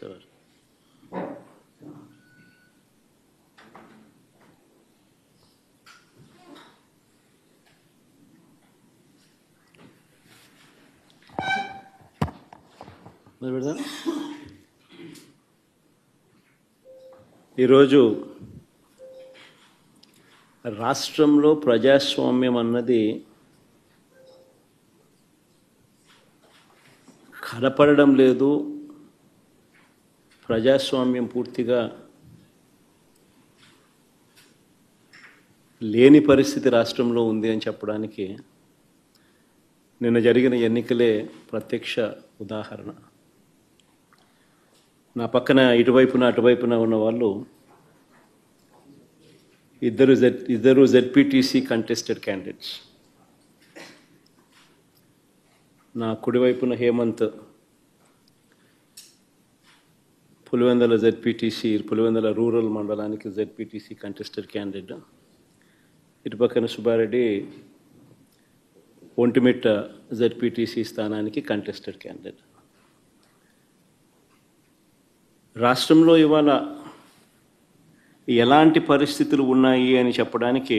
Whatever. ఈరోజు రాష్ట్రంలో ప్రజాస్వామ్యం అన్నది కనపడడం లేదు. ప్రజాస్వామ్యం పూర్తిగా లేని పరిస్థితి రాష్ట్రంలో ఉంది అని చెప్పడానికి నిన్న జరిగిన ఎన్నికలే ప్రత్యక్ష ఉదాహరణ. నా పక్కన ఇటువైపున అటువైపున ఉన్న వాళ్ళు ఇద్దరు జెడ్పీటీసీ కంటెస్టెడ్ క్యాండిడేట్స్. నా కుడివైపున హేమంత్ పులివెందుల జెడ్పీటీసీ, పులివెందుల రూరల్ మండలానికి జెడ్పీటీసీ కంటెస్టెడ్ క్యాండిడేట్. ఇటుపక్కన సుబ్బారెడ్డి ఒంటిమిట్ట జెడ్పీటీసీ స్థానానికి కంటెస్టెడ్ క్యాండిడేట్. రాష్ట్రంలో ఇవాళ ఎలాంటి పరిస్థితులు ఉన్నాయి అని చెప్పడానికి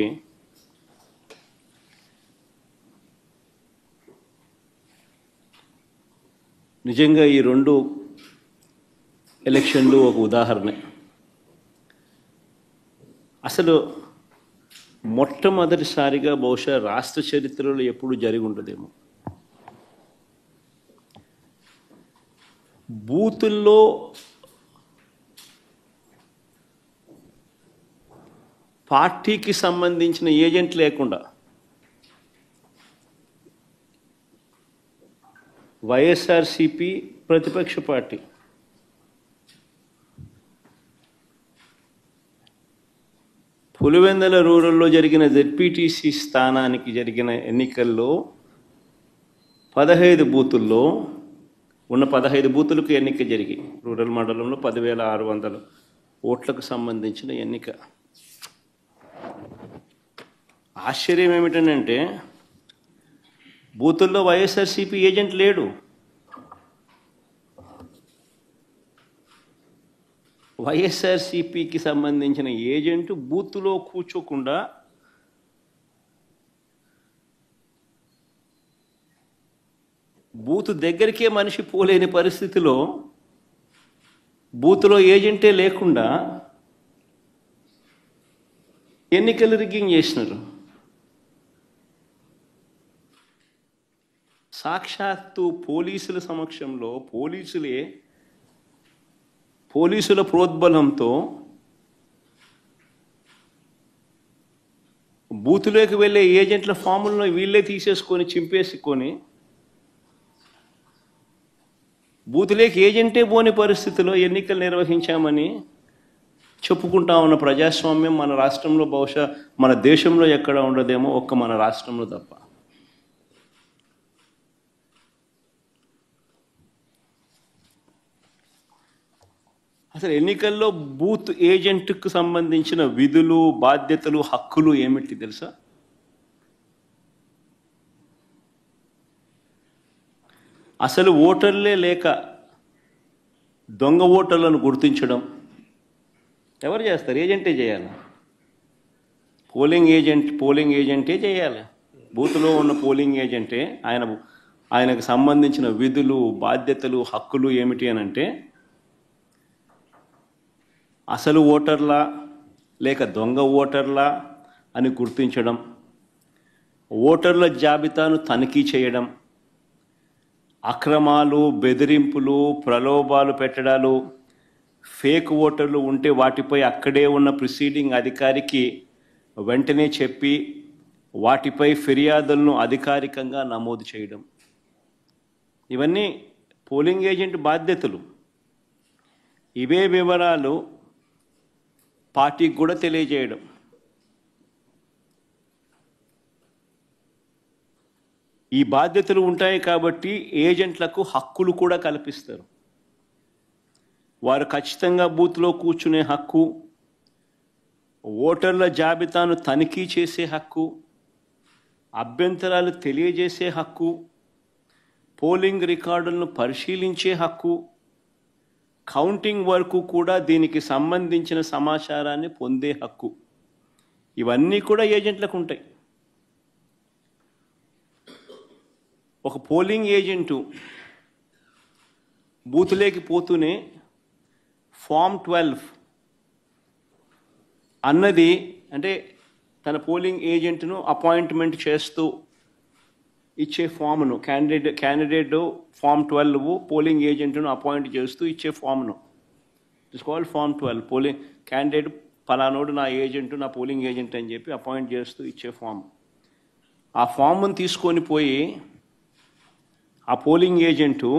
నిజంగా ఈ రెండు ఎలక్షన్లు ఒక ఉదాహరణ. అసలు మొట్టమొదటిసారిగా బహుశా రాష్ట్ర చరిత్రలో ఎప్పుడు జరిగి ఉండదేమో బూతుల్లో పార్టీకి సంబంధించిన ఏజెంట్ లేకుండా వైఎస్ఆర్సీపీ ప్రతిపక్ష పార్టీ పులివెందుల రూరల్లో జరిగిన జెడ్పీటీసీ స్థానానికి జరిగిన ఎన్నికల్లో 15 బూతుల్లో ఉన్న 15 బూతులకు ఎన్నిక జరిగి రూరల్ మండలంలో 10,600 ఓట్లకు సంబంధించిన ఎన్నిక. ఆశ్చర్యం ఏమిటంటే బూతుల్లో వైఎస్ఆర్సీపీ ఏజెంట్ లేడు. వైఎస్ఆర్సీపీకి సంబంధించిన ఏజెంట్ బూత్లో కూర్చోకుండా బూత్ దగ్గరికే మనిషి పోలేని పరిస్థితిలో బూత్లో ఏజెంటే లేకుండా ఎన్నికలు రిగ్గింగ్ చేసినారు. సాక్షాత్తు పోలీసుల సమక్షంలో పోలీసుల ప్రోద్బలంతో బూతులోకి వెళ్ళే ఏజెంట్ల ఫాములను వీళ్ళే తీసేసుకొని చింపేసుకొని బూతులోకి ఏజెంటే పోని పరిస్థితిలో ఎన్నికలు నిర్వహించామని చెప్పుకుంటా ఉన్న ప్రజాస్వామ్యం మన రాష్ట్రంలో బహుశా మన దేశంలో ఎక్కడ ఉండదేమో, ఒక్క మన రాష్ట్రంలో తప్ప. అసలు ఎన్నికల్లో బూత్ ఏజెంట్కు సంబంధించిన విధులు, బాధ్యతలు, హక్కులు ఏమిటి తెలుసా? అసలు ఓటర్లే లేక దొంగ ఓటర్లను గుర్తించడం ఎవరు చేస్తారు? ఏజెంటే చేయాలి. పోలింగ్ ఏజెంటే చేయాలి. బూత్లో ఉన్న పోలింగ్ ఏజెంటే ఆయనకు సంబంధించిన విధులు, బాధ్యతలు, హక్కులు ఏమిటి అని అంటే అసలు ఓటర్లా లేక దొంగ ఓటర్లా అని గుర్తించడం, ఓటర్ల జాబితాను తనిఖీ చేయడం, అక్రమాలు, బెదిరింపులు, ప్రలోభాలు పెట్టడాలు, ఫేక్ ఓటర్లు ఉంటే వాటిపై అక్కడే ఉన్న ప్రిసీడింగ్ అధికారికి వెంటనే చెప్పి వాటిపై ఫిర్యాదులను అధికారికంగా నమోదు చేయడం, ఇవన్నీ పోలింగ్ ఏజెంట్ బాధ్యతలు. ఇవే వివరాలు పార్టీకి కూడా తెలియజేయడం. ఈ బాధ్యతలు ఉంటాయి కాబట్టి ఏజెంట్లకు హక్కులు కూడా కల్పిస్తారు. వారు ఖచ్చితంగా బూత్లో కూర్చునే హక్కు, ఓటర్ల జాబితాను తనిఖీ చేసే హక్కు, అభ్యంతరాలు తెలియజేసే హక్కు, పోలింగ్ రికార్డులను పరిశీలించే హక్కు, కౌంటింగ్ వరకు కూడా దీనికి సంబంధించిన సమాచారాన్ని పొందే హక్కు. ఇవన్నీ కూడా ఏజెంట్లకు ఉంటాయి. ఒక పోలింగ్ ఏజెంటు బూత్లోకి పోతూనే ఫామ్ 12 అన్నది, అంటే తన పోలింగ్ ఏజెంట్ను అపాయింట్మెంట్ చేస్తూ ఇచ్చే ఫామ్ను, క్యాండిడేట్ ఫామ్ 12 పోలింగ్ ఏజెంట్ను అపాయింట్ చేస్తూ ఇచ్చే ఫామ్ను, it's called form 12. Polling candidate పలానోడు నా ఏజెంట్, నా పోలింగ్ ఏజెంట్ అని చెప్పి అపాయింట్ చేస్తూ ఇచ్చే ఫామ్. ఆ ఫామ్ను తీసుకొని పోయి ఆ పోలింగ్ ఏజెంటు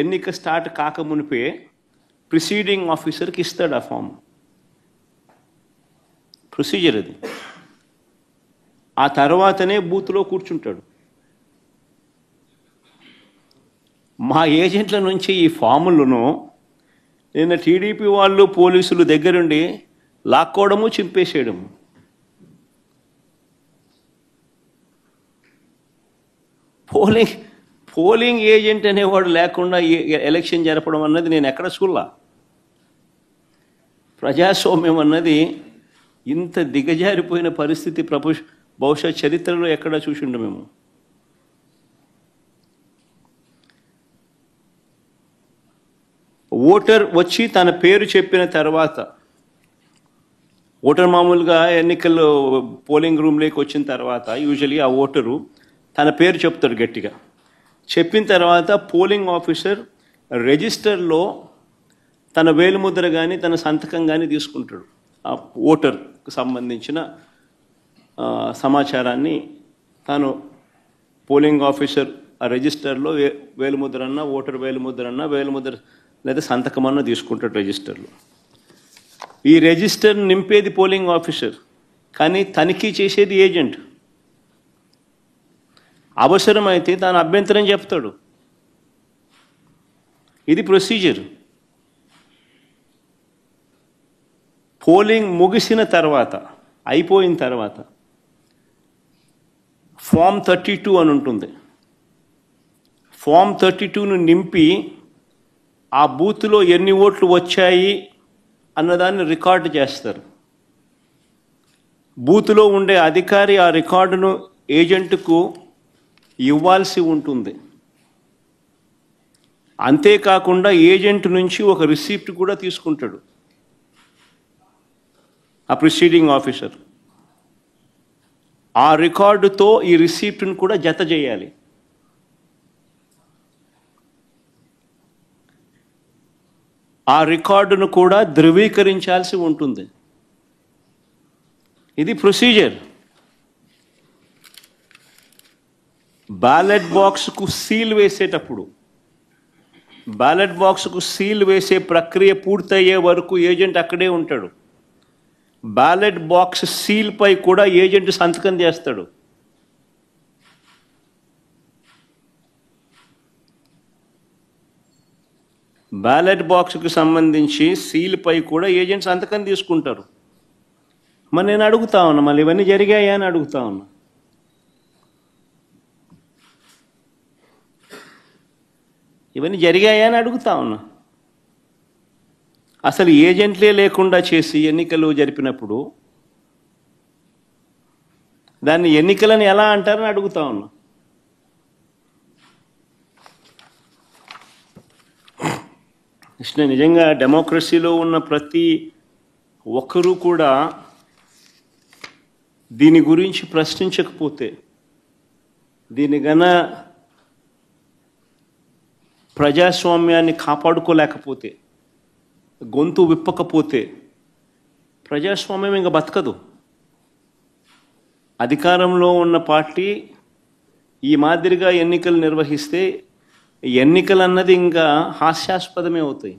ఎన్నిక స్టార్ట్ కాకమునిపే ప్రిసీడింగ్ ఆఫీసర్కి ఇస్తాడు ఆ ఫామ్. ప్రొసీజర్ అది. ఆ తర్వాతనే బూత్లో కూర్చుంటాడు. మా ఏజెంట్ల నుంచి ఈ ఫాములను నిన్న టీడీపీ వాళ్ళు పోలీసులు దగ్గరుండి లాక్కోవడము, చింపేసేయడము. పోలింగ్ ఏజెంట్ అనేవాడు లేకుండా ఎలక్షన్ జరపడం అన్నది నేను ఎక్కడ చూడలా. ప్రజాస్వామ్యం అన్నది ఇంత దిగజారిపోయిన పరిస్థితి బహుశా చరిత్రలో ఎక్కడ చూసిండు మేము. ఓటర్ వచ్చి తన పేరు చెప్పిన తర్వాత, ఓటర్ మామూలుగా ఎన్నికల్లో పోలింగ్ రూమ్లోకి వచ్చిన తర్వాత యూజువలీ ఆ ఓటరు తన పేరు చెప్తాడు గట్టిగా. చెప్పిన తర్వాత పోలింగ్ ఆఫీసర్ రిజిస్టర్లో తన వేలిముద్ర కానీ తన సంతకం కానీ తీసుకుంటాడు. ఆ ఓటర్కు సంబంధించిన సమాచారాన్ని తాను పోలింగ్ ఆఫీసర్ ఆ రిజిస్టర్లో వేలిముద్రన్న, ఓటర్ వేలిముద్ర లేదా సంతకమన్నా తీసుకుంటాడు రిజిస్టర్లో. ఈ రిజిస్టర్ నింపేది పోలింగ్ ఆఫీసర్, కానీ తనిఖీ చేసేది ఏజెంట్. అవసరమైతే తాను అభ్యంతరం చెప్తాడు. ఇది ప్రొసీజర్. పోలింగ్ ముగిసిన తర్వాత, అయిపోయిన తర్వాత ఫామ్ 32 అని ఉంటుంది. ఫామ్ 32ను నింపి ఆ బూత్లో ఎన్ని ఓట్లు వచ్చాయి అన్నదాన్ని రికార్డు చేస్తారు. బూత్లో ఉండే అధికారి ఆ రికార్డును ఏజెంట్కు ఇవ్వాల్సి ఉంటుంది. అంతేకాకుండా ఏజెంట్ నుంచి ఒక రిసిప్ట్ కూడా తీసుకుంటాడు ఆ ప్రిసీడింగ్ ఆఫీసర్. ఆ రికార్డుతో ఈ రిసిప్ట్ను కూడా జత చేయాలి. ఆ రికార్డును కూడా ధృవీకరించాల్సి ఉంటుంది. ఇది ప్రొసీజర్. బ్యాలెట్ బాక్స్కు సీల్ వేసేటప్పుడు, బ్యాలెట్ బాక్స్కు సీల్ వేసే ప్రక్రియ పూర్తయ్యే వరకు ఏజెంట్ అక్కడే ఉంటాడు. బ్యాలెట్ బాక్స్ సీల్పై కూడా ఏజెంట్ సంతకం చేస్తాడు. బ్యాలెట్ బాక్స్కు సంబంధించి సీల్పై కూడా ఏజెంట్ సంతకం తీసుకుంటారు. మరి నేను అడుగుతా ఉన్నా, మళ్ళీ ఇవన్నీ జరిగాయా అని అడుగుతా ఉన్నా. ఇవన్నీ జరిగాయా అని అడుగుతా ఉన్నా. అసలు ఏజెంట్లే లేకుండా చేసి ఎన్నికలు జరిపినప్పుడు దాన్ని ఎన్నికలని ఎలా అంటారని అడుగుతా ఉన్నా. నిజంగా డెమోక్రసీలో ఉన్న ప్రతి ఒక్కరూ కూడా దీని గురించి ప్రశ్నించకపోతే, దీని గన ప్రజాస్వామ్యాన్ని కాపాడుకోలేకపోతే, గొంతు విప్పకపోతే ప్రజాస్వామ్యం ఇంకా బతకదు. అధికారంలో ఉన్న పార్టీ ఈ మాదిరిగా ఎన్నికలు నిర్వహిస్తే ఎన్నికలు అన్నది ఇంకా హాస్యాస్పదమే అవుతాయి.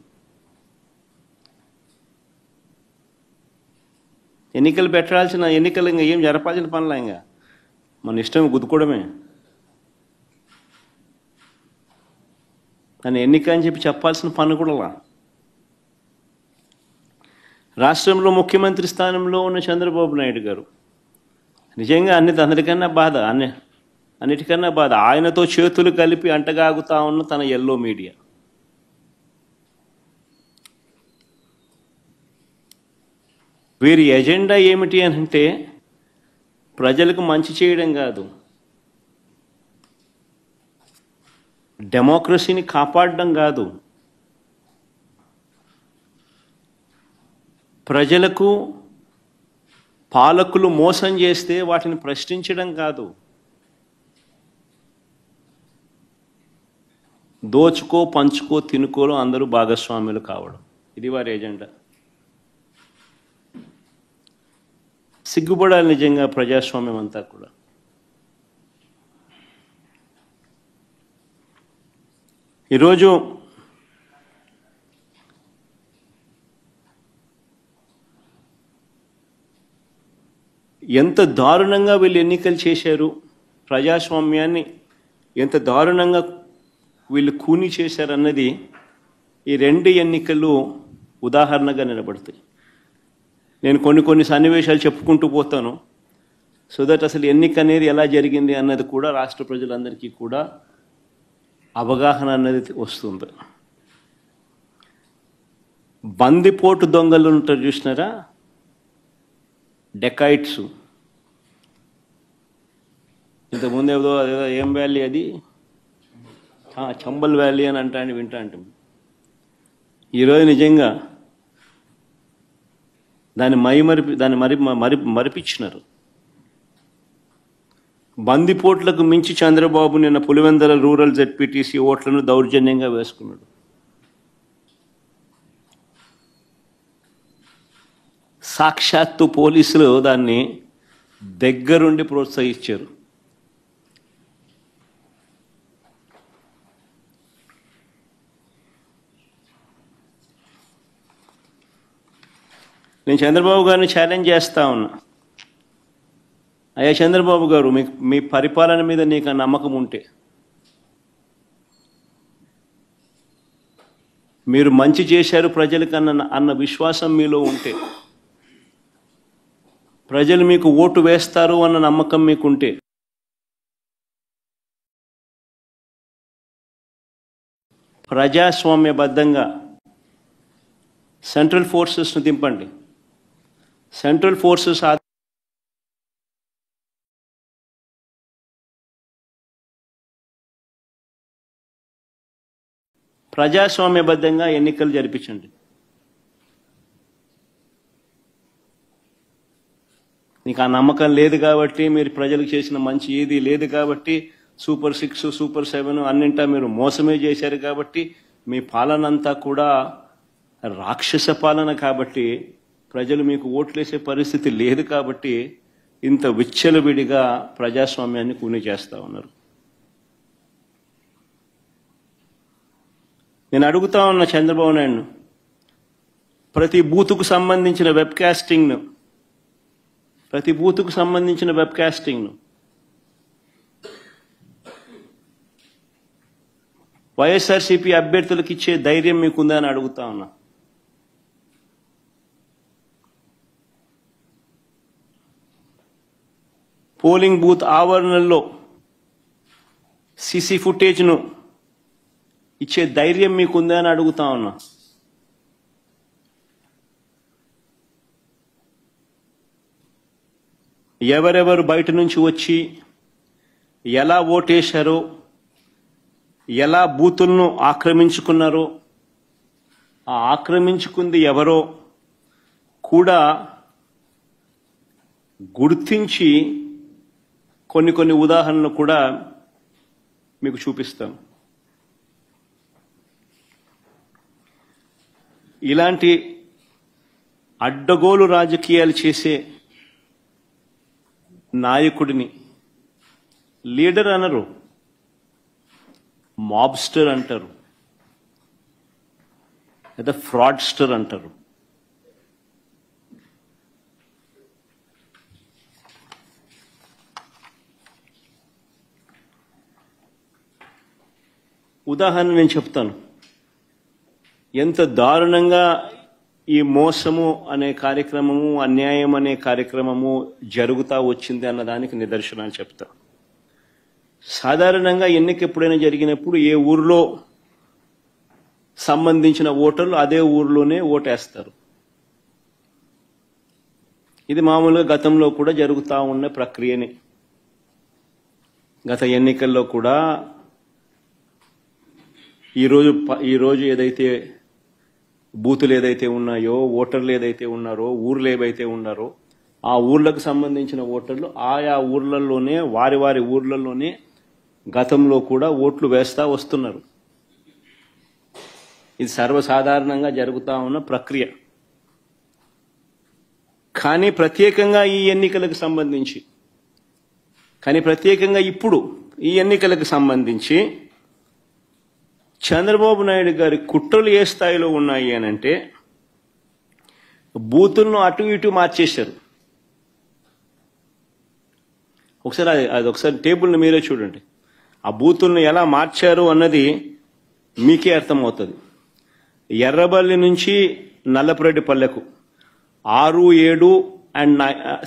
ఎన్నికలు పెట్టాల్సిన ఎన్నికలు ఇంకా ఏం జరపాల్సిన పనులా, ఇంకా మన ఇష్టం గుద్దుకోవడమే. కానీ ఎన్నిక అని చెప్పి చెప్పాల్సిన పని కూడా. రాష్ట్రంలో ముఖ్యమంత్రి స్థానంలో ఉన్న చంద్రబాబు నాయుడు గారు నిజంగా అన్నిటికన్నా బాధ ఆయనతో చేతులు కలిపి అంటగాగుతా ఉన్న తన ఎల్లో మీడియా. వీరి ఎజెండా ఏమిటి అంటే ప్రజలకు మంచి చేయడం కాదు, డెమోక్రసీని కాపాడడం కాదు, ప్రజలకు పాలకులు మోసం చేస్తే వాటిని ప్రశ్నించడం కాదు, దోచుకో పంచుకో తినుకోలో అందరూ భాగస్వాములు కావడం, ఇది వారి ఎజెండా. సిగ్గుపడాలి నిజంగా ప్రజాస్వామ్యం అంతా కూడా. ఈరోజు ఎంత దారుణంగా వీళ్ళు ఎన్నికలు చేశారు, ప్రజాస్వామ్యాన్ని ఎంత దారుణంగా వీళ్ళు కూని చేశారన్నది ఈ రెండు ఎన్నికలు ఉదాహరణగా నిలబడతాయి. నేను కొన్ని సన్నివేశాలు చెప్పుకుంటూ పోతాను, సో దట్ అసలు ఎన్నిక అనేది ఎలా జరిగింది అన్నది కూడా రాష్ట్ర ప్రజలందరికీ కూడా అవగాహన అన్నది వస్తుంది. బందిపోటు దొంగలు ఉంటారు చూసినారా, డెకాయిట్స్. ఇంతకుముందు ఏదో ఏం వ్యాలీ అది, చంబల్ వ్యాలీ అని వింటా అంటాం. ఈరోజు నిజంగా దాన్ని మరిపించినారు. బందిపోట్లకు మించి చంద్రబాబు నిన్న పులివెందుల రూరల్ జెడ్పీటీసీ ఓట్లను దౌర్జన్యంగా వేసుకున్నాడు. సాక్షాత్తు పోలీసులు దాన్ని దగ్గరుండి ప్రోత్సహించారు. నేను చంద్రబాబు గారిని ఛాలెంజ్ చేస్తా ఉన్నా, అయ్యా చంద్రబాబు గారు, మీ పరిపాలన మీద నీకు నమ్మకం ఉంటే, మీరు మంచి చేశారు ప్రజలకు అన్న విశ్వాసం మీలో ఉంటే, ప్రజలు మీకు ఓటు వేస్తారు అన్న నమ్మకం మీకుంటే, ప్రజాస్వామ్యబద్ధంగా సెంట్రల్ ఫోర్సెస్ను దింపండి. సెంట్రల్ ఫోర్సెస్ ప్రజాస్వామ్యబద్ధంగా ఎన్నికలు జరిపించండి. నీకు ఆ నమ్మకం లేదు కాబట్టి, మీరు ప్రజలకు చేసిన మంచి ఏది లేదు కాబట్టి, సూపర్ 6 సూపర్ 7 అన్నింటా మీరు మోసమే చేశారు కాబట్టి, మీ పాలన అంతా కూడా రాక్షస పాలన కాబట్టి, ప్రజలు మీకు ఓట్లేసే పరిస్థితి లేదు కాబట్టి ఇంత విచ్చలవిడిగా ప్రజాస్వామ్యాన్ని కూని చేస్తూ ఉన్నారు. నేను అడుగుతా ఉన్న చంద్రబాబు నాయుడు, ప్రతి బూతుకు సంబంధించిన వెబ్ కాస్టింగ్ను వైఎస్ఆర్సీపీ అభ్యర్థులకు ఇచ్చే ధైర్యం మీకుందా అని అడుగుతా ఉన్నా. పోలింగ్ బూత్ ఆవరణల్లో సీసీ ఫుటేజ్ను ఇచ్చే ధైర్యం మీకుందా అని అడుగుతా ఉన్నా. ఎవరెవరు బయట నుంచి వచ్చి ఎలా ఓటేశారో, ఎలా బూతులను ఆక్రమించుకున్నారో, ఆ ఆక్రమించుకుంది ఎవరో కూడా గుర్తించి కొన్ని ఉదాహరణలు కూడా మీకు చూపిస్తాను. ఇలాంటి అడ్డగోలు రాజకీయాలు చేసే నాయకుడిని లీడర్ అనరు, మాబ్స్టర్ అంటారు, లేదా ఫ్రాడ్స్టర్ అంటారు. ఉదాహరణ నేను చెప్తాను, ఎంత దారుణంగా ఈ మోసము అనే కార్యక్రమము, అన్యాయం అనే కార్యక్రమము జరుగుతూ వచ్చింది అన్నదానికి నిదర్శనాలు చెప్తా. సాధారణంగా ఎన్నిక ఎప్పుడైనా జరిగినప్పుడు ఏ ఊరిలో సంబంధించిన ఓటర్లు అదే ఊరిలోనే ఓటేస్తారు. ఇది మామూలుగా గతంలో కూడా జరుగుతూ ఉన్న ప్రక్రియని. గత ఎన్నికల్లో కూడా ఈరోజు ఏదైతే బూతులు ఏదైతే ఉన్నాయో, ఓటర్లు ఏదైతే ఉన్నారో, ఊర్లు ఏవైతే ఉన్నారో, ఆ ఊర్లకు సంబంధించిన ఓటర్లు ఆయా ఊర్లలోనే వారి ఊర్లలోనే గతంలో కూడా ఓట్లు వేస్తా వస్తున్నారు. ఇది సర్వసాధారణంగా జరుగుతూ ఉన్న ప్రక్రియ. కానీ ప్రత్యేకంగా ఈ ఎన్నికలకు సంబంధించి, ఇప్పుడు ఈ ఎన్నికలకు సంబంధించి చంద్రబాబు నాయుడు గారి కుట్రలు ఏ స్థాయిలో ఉన్నాయి అనంటే, బూతులను అటు ఇటు మార్చేశారు. ఒకసారి టేబుల్ని మీరే చూడండి. ఆ బూతులను ఎలా మార్చారు అన్నది మీకే అర్థమవుతుంది. ఎర్రబల్లి నుంచి నల్లపురెడ్డిపల్లెకు 6, 7 and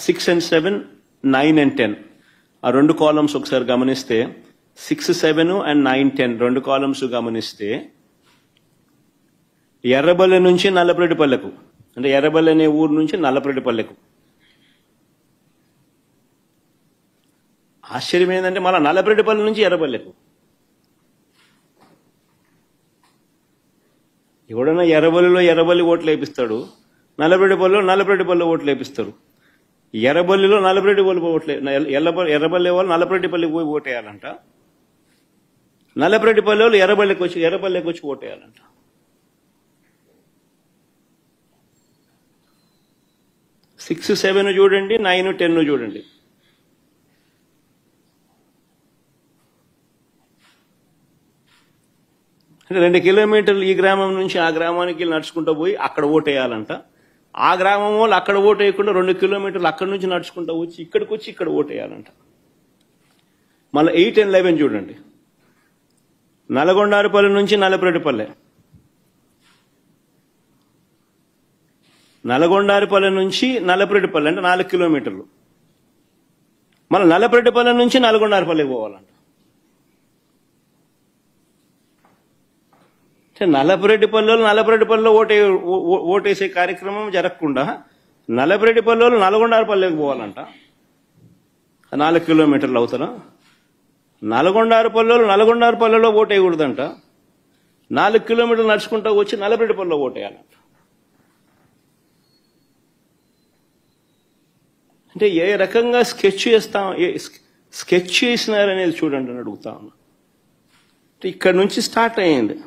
6 and 7, 9 and 10 ఆ రెండు కాలమ్స్ ఒకసారి గమనిస్తే 6, 7 and 9, 10 రెండు కాలమ్స్ గమనిస్తే ఎర్రబల్లి నుంచి నల్లపురెడ్డిపల్లెకు, అంటే ఎర్రబల్లి అనే ఊరు నుంచి నల్లపురెడ్డిపల్లెకు. ఆశ్చర్యం ఏంటంటే మళ్ళీ నల్లపురెడ్డిపల్లి నుంచి ఎర్రబల్లెకు. ఎవడన్నా ఎర్రబల్లి ఓట్లు వేపిస్తాడు, నల్లపురెడ్డిపల్లిలో ఓట్లు వేపిస్తారు. ఎర్రబల్లిలో నల్లపురెడ్డిపల్లి ఓట్లు, ఎర్రబల్లి వాళ్ళు నల్లపురెడ్డిపల్లికి పోయి ఓటేయాలంట. నల్లపురెడ్డిపల్లి వాళ్ళు ఎర్రబల్లికి వచ్చి ఓటేయాలంట. సిక్స్ 7 చూడండి, 9, 10 చూడండి. అంటే 2 కిలోమీటర్లు ఈ గ్రామం నుంచి ఆ గ్రామానికి నడుచుకుంటూ పోయి అక్కడ ఓటేయాలంట. ఆ గ్రామం వాళ్ళు అక్కడ ఓటు వేయకుండా 2 కిలోమీటర్లు అక్కడి నుంచి నడుచుకుంటూ వచ్చి ఇక్కడ ఓటేయాలంట. మళ్ళీ 8 and 11 చూడండి. నల్గొండారుపల్లి నుంచి నల్లపురెడ్డిపల్లె, నల్గొండారుపల్లి నుంచి నల్లపురెడ్డిపల్లె అంటే 4 కిలోమీటర్లు. మళ్ళీ నల్లపురెడ్డిపల్లె నుంచి నల్గొండారుపల్లికి పోవాలంట. నల్లపురెడ్డిపల్లిలో ఓటేసే కార్యక్రమం జరగకుండా నల్లపురెడ్డిపల్లిలో నల్గొండారుపల్లికి పోవాలంట. 4 కిలోమీటర్లు అవుతారా? నల్గొండారుపల్లిలో ఓటేయకూడదంట. 4 కిలోమీటర్లు నడుచుకుంటూ వచ్చి నల్లపురెడ్డిపల్లిలో ఓటేయాలంట. అంటే ఏ రకంగా స్కెచ్ చేసినారనేది చూడండి అని అడుగుతా ఉన్నా. ఇక్కడ నుంచి స్టార్ట్ అయ్యింది.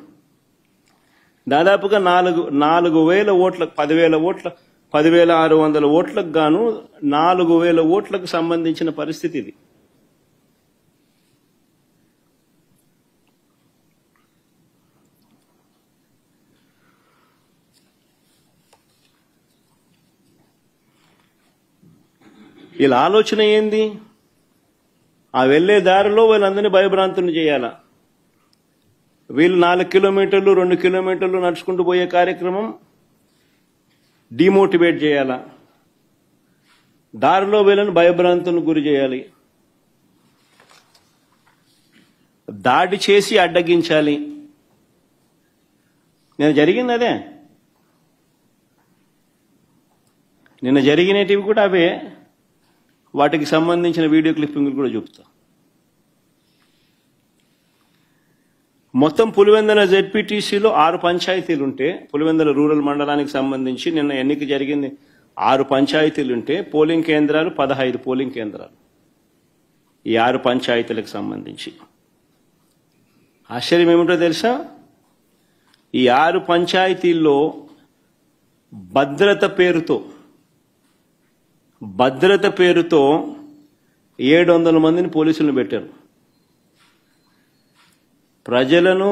దాదాపుగా 4,000 ఓట్లకు 10,600 ఓట్లకు గాను 4,000 ఓట్లకు సంబంధించిన పరిస్థితి ఇది. వీళ్ళ ఆలోచన ఏంది? ఆ వెళ్లే దారిలో వీళ్ళందరినీ భయభ్రాంతులు చేయాలా? వీళ్ళు 4 కిలోమీటర్లు 2 కిలోమీటర్లు నడుచుకుంటూ పోయే కార్యక్రమం డిమోటివేట్ చేయాలా? దారిలో వీళ్ళని భయభ్రాంతులకు గురి చేయాలి, దాడి చేసి అడ్డగించాలి. నిన్న జరిగింది అదే. నిన్న జరిగినటివి కూడా అవే. వాటికి సంబంధించిన వీడియో క్లిప్పింగ్లు కూడా చూపుతా. మొత్తం పులివెందుల జెడ్పీటీసీలో 6 పంచాయతీలుంటే, పులివెందుల రూరల్ మండలానికి సంబంధించి నిన్న ఎన్నిక జరిగింది. 6 పంచాయతీలుంటే పోలింగ్ కేంద్రాలు 15 పోలింగ్ కేంద్రాలు. ఈ 6 పంచాయతీలకు సంబంధించి ఆశ్చర్యం ఏమిటో తెలుసా? ఈ 6 పంచాయతీల్లో భద్రత పేరుతో 700 మందిని పోలీసులను పెట్టారు. ప్రజలను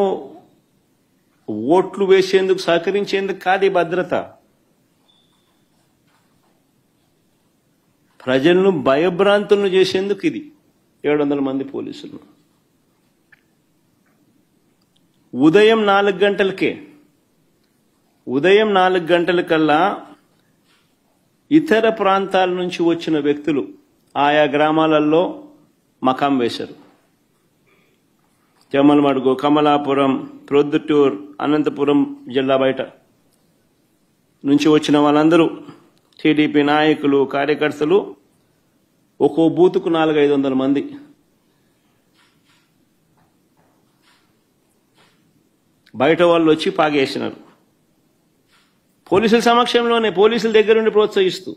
ఓట్లు వేసేందుకు సహకరించేందుకు కాదు ఈ భద్రత. ప్రజలను భయభ్రాంతులను చేసేందుకు ఇది 700 మంది పోలీసులు. ఉదయం 4 గంటలకల్లా ఇతర ప్రాంతాల నుంచి వచ్చిన వ్యక్తులు ఆయా గ్రామాలలో మకాం వేశారు. జమ్మలమడుగు, కమలాపురం, ప్రొద్దుటూర్, అనంతపురం జిల్లా బయట నుంచి వచ్చిన వాళ్ళందరూ టీడీపీ నాయకులు కార్యకర్తలు ఒక్కో బూతుకు 400-500 మంది. బయట వాళ్ళు వచ్చి పాగేసినారు. పోలీసుల సమక్షంలోనే, పోలీసుల దగ్గరుండి ప్రోత్సహిస్తూ.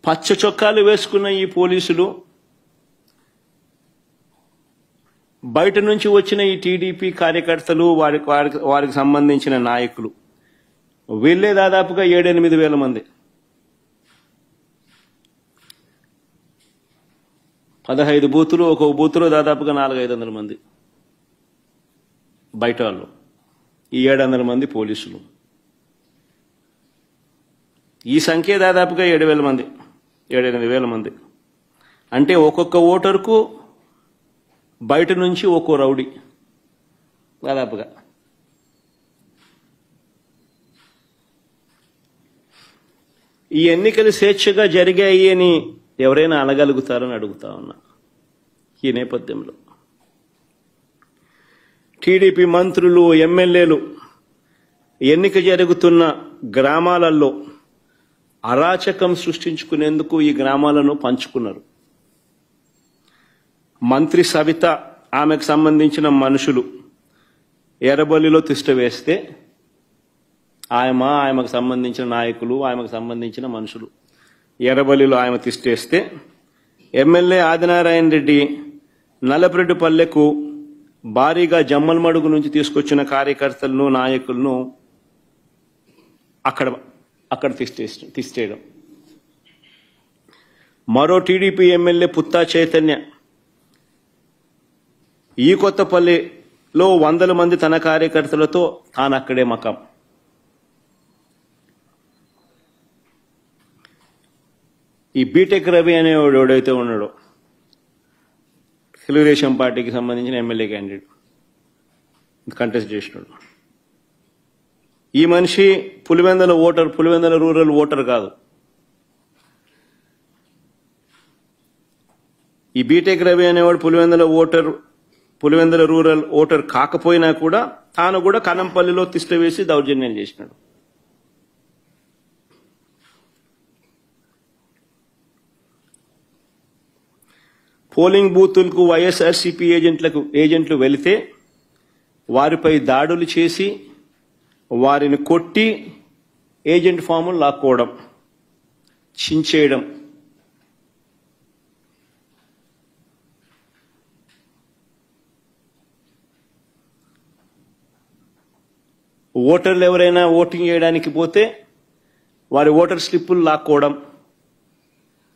పచ్చ చొక్కాలు వేసుకున్న ఈ పోలీసులు బయట నుంచి వచ్చిన ఈ టీడీపీ కార్యకర్తలు, వారికి సంబంధించిన నాయకులు వీళ్ళే దాదాపుగా 7-8 వేల మంది. 15 బూతులు, ఒక్కొక్క బూతులో దాదాపుగా 400-500 మంది బయట వాళ్ళు, ఈ 700 మంది పోలీసులు. ఈ సంఖ్య దాదాపుగా 7,000 మంది, 7-8 వేల మంది. అంటే ఒక్కొక్క ఓటరుకు బయట నుంచి ఒక్కో రౌడీ దాదాపుగా. ఈ ఎన్నికలు స్వేచ్ఛగా జరిగాయి అని ఎవరైనా అనగలుగుతారని అడుగుతా ఉన్నా. ఈ నేపథ్యంలో టీడీపీ మంత్రులు, ఎమ్మెల్యేలు ఎన్నిక జరుగుతున్న గ్రామాలలో అరాచకం సృష్టించుకునేందుకు ఈ గ్రామాలను పంచుకున్నారు. మంత్రి సవిత, ఆమెకు సంబంధించిన మనుషులు ఎర్రబల్లిలో తిష్ట వేస్తే ఆమెకు సంబంధించిన నాయకులు, ఆమెకు సంబంధించిన మనుషులు ఎర్రబల్లిలో ఆమె తిష్టేస్తే, ఎమ్మెల్యే ఆదినారాయణ రెడ్డి నల్లపరెడ్డిపల్లెకు భారీగా జమ్మలమడుగు నుంచి తీసుకొచ్చిన కార్యకర్తలను, నాయకులను అక్కడ తిష్టేయడం. మరో టీడీపీ ఎమ్మెల్యే పుత్తా చైతన్య ఈ కొత్తపల్లిలో 100 మంది తన కార్యకర్తలతో తాను అక్కడే మకాం. ఈ బీటెక్ రవి అనేవాడు ఎవడైతే ఉన్నాడో, తెలుగుదేశం పార్టీకి సంబంధించిన ఎమ్మెల్యే క్యాండిడేట్, కంటెస్ట్ చేసినాడు. ఈ మనిషి పులివెందుల రూరల్ ఓటర్ కాదు. ఈ బీటెక్ రవి అనేవాడు పులివెందుల రూరల్ ఓటర్ కాకపోయినా కూడా తాను కూడా కనంపల్లిలో తిష్ట వేసి దౌర్జన్యం చేసినాడు. పోలింగ్ బూతులకు వైఎస్ఆర్సీపీ ఏజెంట్లు వెళితే వారిపై దాడులు చేసి వారిని కొట్టి ఏజెంట్ ఫాములు లాక్కోవడం, చించేయడం. ఓటర్లు ఎవరైనా ఓటింగ్ చేయడానికి పోతే వారి ఓటర్ స్లిప్పులు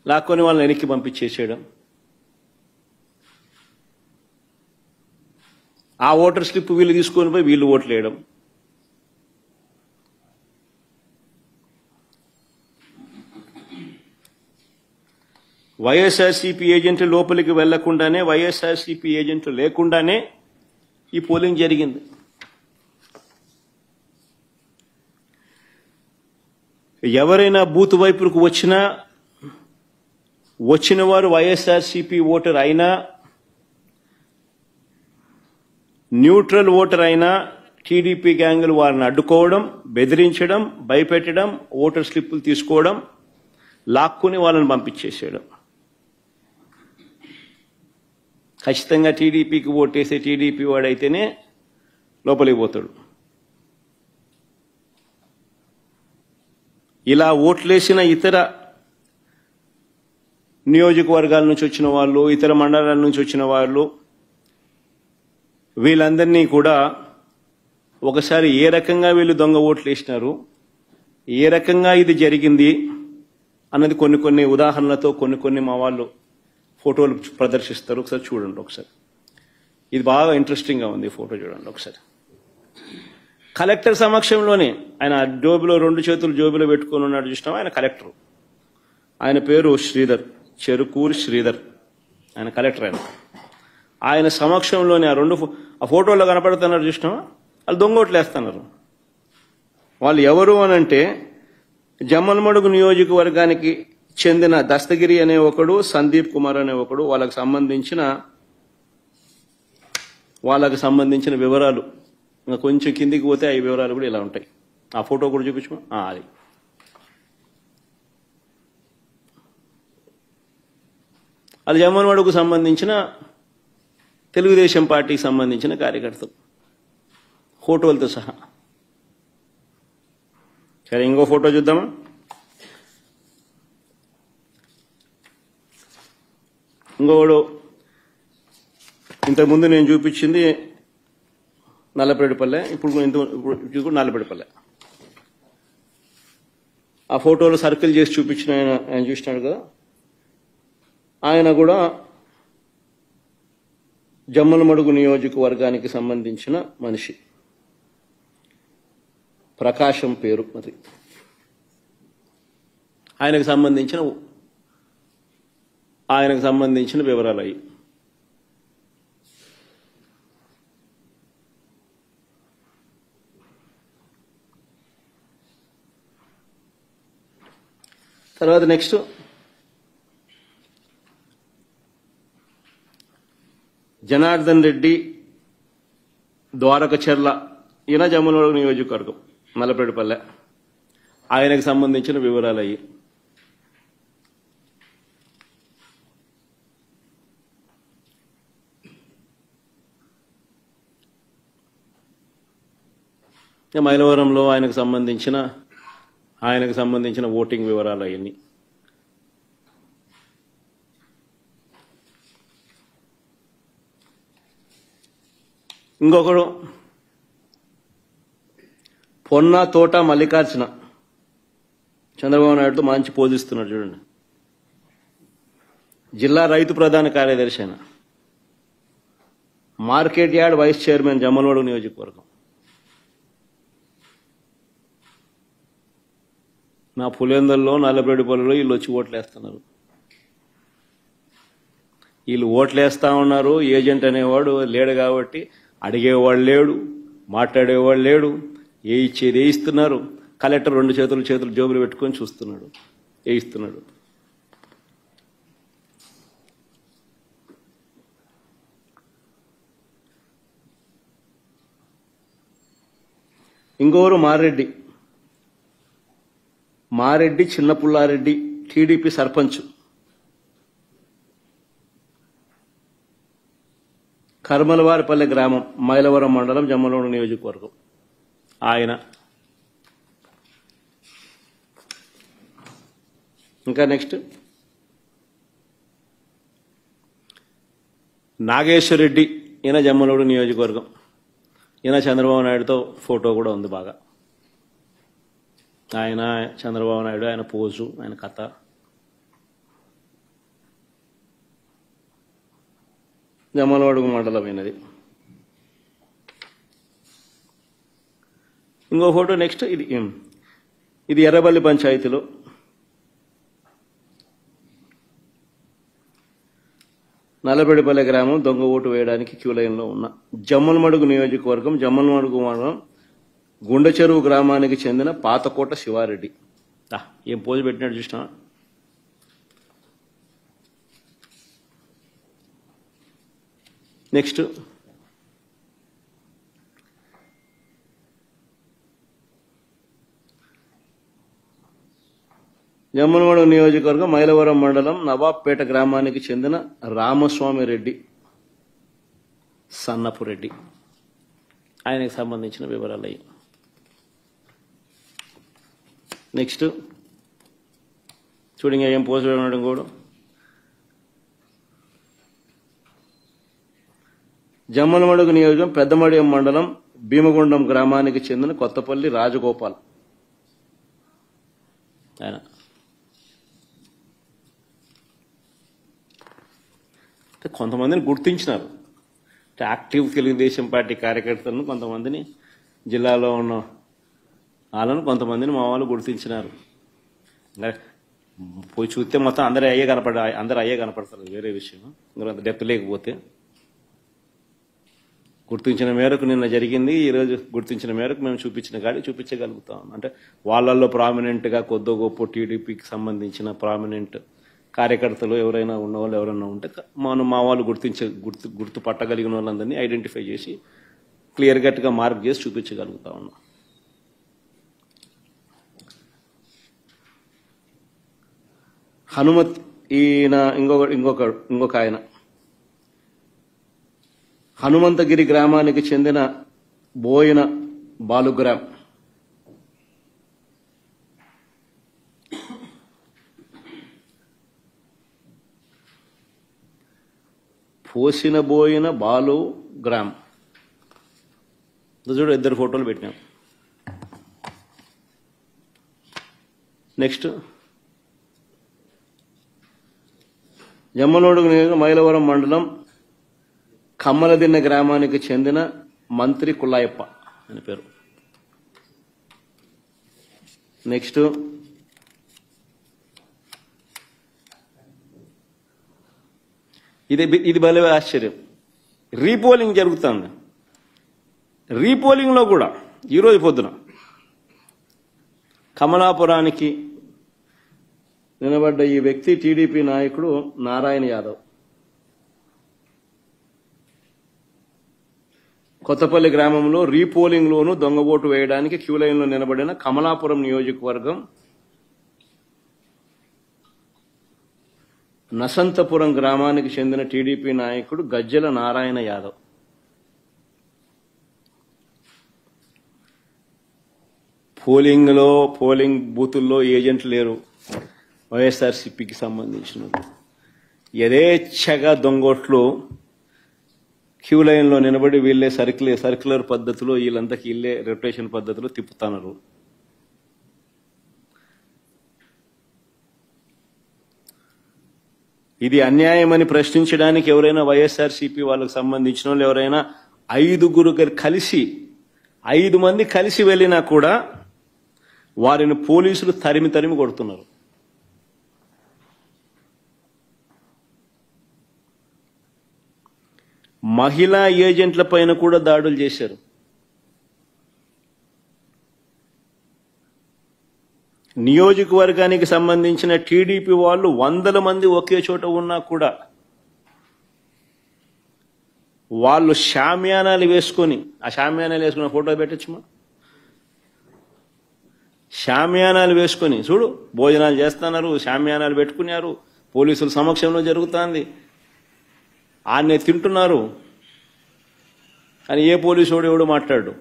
లాక్కొని వాళ్ళని వెనక్కి పంపించేసేయడం. ఆ ఓటర్ స్లిప్ వీళ్ళు తీసుకొని పోయి వీళ్ళు ఓట్లు వేయడం. వైఎస్ఆర్సీపీ ఏజెంట్లు లోపలికి వెళ్లకుండానే, వైఎస్ఆర్సీపీ ఏజెంట్లు లేకుండానే ఈ పోలింగ్ జరిగింది. ఎవరైనా బూత్ వైపుకు వచ్చిన వారు వైఎస్ఆర్సీపీ ఓటర్ అయినా, న్యూట్రల్ ఓటర్ అయినా టీడీపీ గ్యాంగులు వారిని అడ్డుకోవడం, బెదిరించడం, భయపెట్టడం, ఓటర్ స్లిప్పులు తీసుకోవడం, లాక్కుని వాళ్ళని పంపించేసేయడం. ఖచ్చితంగా టీడీపీకి ఓటేసే టీడీపీ వాడైతేనే లోపలికి పోతాడు. ఇలా ఓట్లేసిన ఇతర నియోజకవర్గాల నుంచి వచ్చిన వాళ్ళు, ఇతర మండలాల నుంచి వచ్చిన వాళ్ళు, వీళ్ళందరినీ కూడా ఒకసారి ఏ రకంగా వీళ్ళు దొంగ ఓట్లు వేసినారు, ఏ రకంగా ఇది జరిగింది అన్నది కొన్ని ఉదాహరణలతో కొన్ని మా వాళ్ళు ఫోటోలు ప్రదర్శిస్తారు. ఒకసారి చూడండి. ఒకసారి ఇది బాగా ఇంట్రెస్టింగ్గా ఉంది. ఫోటో చూడండి ఒకసారి. కలెక్టర్ సమక్షంలోనే ఆయన జోబిలో 2 చేతులు జోబిలో పెట్టుకొని ఉన్నాడు చూసినాం. ఆయన కలెక్టర్, ఆయన పేరు శ్రీధర్, చెరుకూరి శ్రీధర్. ఆయన కలెక్టర్. ఆయన సమక్షంలోనే ఆ ఫోటోలో కనపడుతున్నారు చూసినామా, వాళ్ళు దొంగోట్లు వేస్తున్నారు. వాళ్ళు ఎవరు అనంటే జమ్మలమడుగు నియోజకవర్గానికి చెందిన దస్తగిరి అనే ఒకడు, సందీప్ కుమార్ అనే ఒకడు. వాళ్ళకు సంబంధించిన వివరాలు ఇంకా కొంచెం కిందికి పోతే ఆ వివరాలు కూడా ఇలా ఉంటాయి. ఆ ఫోటో కూడా చూపించు. అది అది జమ్మలమడుగుకు సంబంధించిన తెలుగుదేశం పార్టీకి సంబంధించిన కార్యకర్తలు ఫోటోలతో సహా. సరే, ఇంకో ఫోటో చూద్దామా? ఇంకోడు ఇంతకుముందు నేను చూపించింది నల్లపరెడ్డిపల్లె, ఇప్పుడు కూడా నల్లపరెడ్డిపల్లె. ఆ ఫోటోలో సర్కిల్ చేసి చూపించిన ఆయన చూసినాడు కదా, ఆయన కూడా జమ్మలమడుగు నియోజకవర్గానికి సంబంధించిన మనిషి. ప్రకాశం పేరు అది. ఆయనకు సంబంధించిన వివరాలు అయ్యి. తర్వాత నెక్స్ట్ జనార్దన్ రెడ్డి ద్వారకచర్ల, ఈయన జమ్మలమడుగు నియోజకవర్గం నల్లపరెడ్డిపల్లె. ఆయనకు సంబంధించిన వివరాలు అయ్యి. మైలవరంలో ఆయనకు సంబంధించిన ఓటింగ్ వివరాలు అవన్నీ. ఇంకొకడు పొన్న తోట మల్లికార్జున, చంద్రబాబు నాయుడుతో మంచి పోజిస్తున్నాడు చూడండి. జిల్లా రైతు ప్రధాన కార్యదర్శి అయిన, market yard vice chairman Jammalamadugu నియోజకవర్గం. నా పులివెందుల్లో నల్లపరెడ్డిపల్లిలో వీళ్ళు వచ్చి ఓట్లేస్తున్నారు. వీళ్ళు ఓట్లేస్తా ఉన్నారు. ఏజెంట్ అనేవాడు లేడు కాబట్టి అడిగేవాడు లేడు, మాట్లాడేవాడు లేడు. ఇచ్చేది వేయిస్తున్నారు. కలెక్టర్ 2 చేతులు జోబులు పెట్టుకొని చూస్తున్నాడు, వేయిస్తున్నాడు. ఇంకొకరు మారెడ్డి చిన్నపుల్లారెడ్డి, టీడీపీ సర్పంచ్, కర్మలవారిపల్లె గ్రామం, మైలవరం మండలం, జమ్మలమడుగు నియోజకవర్గం. ఆయన ఇంకా నెక్స్ట్ నాగేశ్వర్ రెడ్డి, ఈయన జమ్మలమడుగు నియోజకవర్గం. ఈయన చంద్రబాబు నాయుడుతో ఫోటో కూడా ఉంది బాగా. ఆయన చంద్రబాబు నాయుడు, ఆయన పోజు, ఆయన కథ. జమ్మలమడుగు మండలం అయినది. ఇంకో ఫోటో నెక్స్ట్. ఇది ఎర్రబల్లి పంచాయతీలో నల్లపరెడ్డిపల్లె గ్రామం దొంగ ఓటు వేయడానికి క్యూ లైన్లో ఉన్న జమ్మలమడుగు నియోజకవర్గం, జమ్మలమడుగు మండలం గుండెచెరువు గ్రామానికి చెందిన పాతకోట శివారెడ్డి. ఏం పోజు పెట్టినట్టు చూసినా. నెక్స్ట్ జమ్మలమడుగు నియోజకవర్గం మైలవరం మండలం నవాబ్పేట గ్రామానికి చెందిన రామస్వామి రెడ్డి, సన్నపురెడ్డి. ఆయనకు సంబంధించిన వివరాలు అయ్యి. నెక్స్ట్ చూడండి, ఏం పోస్ట్ ఉండడం కూడా. జమ్మలమడుగు నియోజకవర్గం పెద్దమడియం మండలం భీమగుండం గ్రామానికి చెందిన కొత్తపల్లి రాజగోపాల్. ఆయన కొంతమందిని గుర్తించినారు. యాక్టివ్ తెలుగుదేశం పార్టీ కార్యకర్తలను కొంతమందిని, జిల్లాలో ఉన్న వాళ్ళను కొంతమందిని మా వాళ్ళు గుర్తించినారు. పోయి చూస్తే మొత్తం అందరూ అయ్యే కనపడతారు, వేరే విషయం. ఇందులో డెప్త్ లేకపోతే గుర్తించిన మేరకు నిన్న జరిగింది. ఈరోజు గుర్తించిన మేరకు మేము చూపించిన కాడి చూపించగలుగుతాం. అంటే వాళ్ళల్లో ప్రామినెంట్గా కొద్దో గొప్ప టీడీపీకి సంబంధించిన ప్రామినెంట్ కార్యకర్తలు ఎవరైనా ఉన్నవాళ్ళు ఎవరైనా ఉంటే మా వాళ్ళు గుర్తుపట్టగలిగిన వాళ్ళందరినీ ఐడెంటిఫై చేసి క్లియర్ కట్గా మార్క్ చేసి చూపించగలుగుతా ఉన్నా. హనుమత్ ఈయన ఇంకొక ఆయన హనుమంతగిరి గ్రామానికి చెందిన బోయిన బాలుగ్రామ్. పోసిన బోయిన బాలుగ్రామ్ చూడు, ఇద్దరు ఫోటోలు పెట్టినాం. నెక్స్ట్ జమ్మలమడుగు నియోజకవర్గం మైలవరం మండలం కమ్మలదిన్న గ్రామానికి చెందిన మంత్రి కుల్లాయప్ప అని పేరు. నెక్స్ట్ ఇది భలే ఆశ్చర్యం. రీపోలింగ్ జరుగుతుంది. రీపోలింగ్లో కూడా ఈరోజు పొద్దున కమలాపురానికి నిలబడ్డ ఈ వ్యక్తి టీడీపీ నాయకుడు నారాయణ యాదవ్. కొత్తపల్లి గ్రామంలో రీపోలింగ్లోనూ దొంగ ఓటు వేయడానికి క్యూ లైన్లో నిలబడిన కమలాపురం నియోజకవర్గం నసంతపురం గ్రామానికి చెందిన టీడీపీ నాయకుడు గజ్జెల నారాయణ యాదవ్. పోలింగ్ బూతుల్లో ఏజెంట్లు లేరు. వైఎస్ఆర్సీపీకి సంబంధించిన యథేచ్ఛగా దొంగోట్లు క్యూ లైన్లో నిలబడి వీళ్ళే సర్క్యులర్ పద్ధతిలో వీళ్ళంతకి వీళ్ళే రొటేషన్ పద్ధతిలో తిప్పుతున్నారు. ఇది అన్యాయమని ప్రశ్నించడానికి ఎవరైనా వైఎస్ఆర్సీపీ వాళ్ళకు సంబంధించిన వాళ్ళు ఎవరైనా 5 మంది కలిసి వెళ్ళినా కూడా వారిని పోలీసులు తరిమి కొడుతున్నారు. మహిళా ఏజెంట్ల పైన కూడా దాడులు చేశారు. నియోజకవర్గానికి సంబంధించిన టీడీపీ వాళ్ళు 100 మంది ఒకే చోట ఉన్నా కూడా వాళ్ళు షామియానాలు వేసుకొని, ఆ షామియానాలు వేసుకున్న ఫోటో పెట్టచ్చుమా, షామియానాలు వేసుకొని చూడు భోజనాలు చేస్తున్నారు, షామియానాలు పెట్టుకున్నారు, పోలీసుల సమక్షంలో జరుగుతుంది, ఆన్నే తింటున్నారు. కానీ ఏ పోలీసు వాడు ఎవడు మాట్లాడు.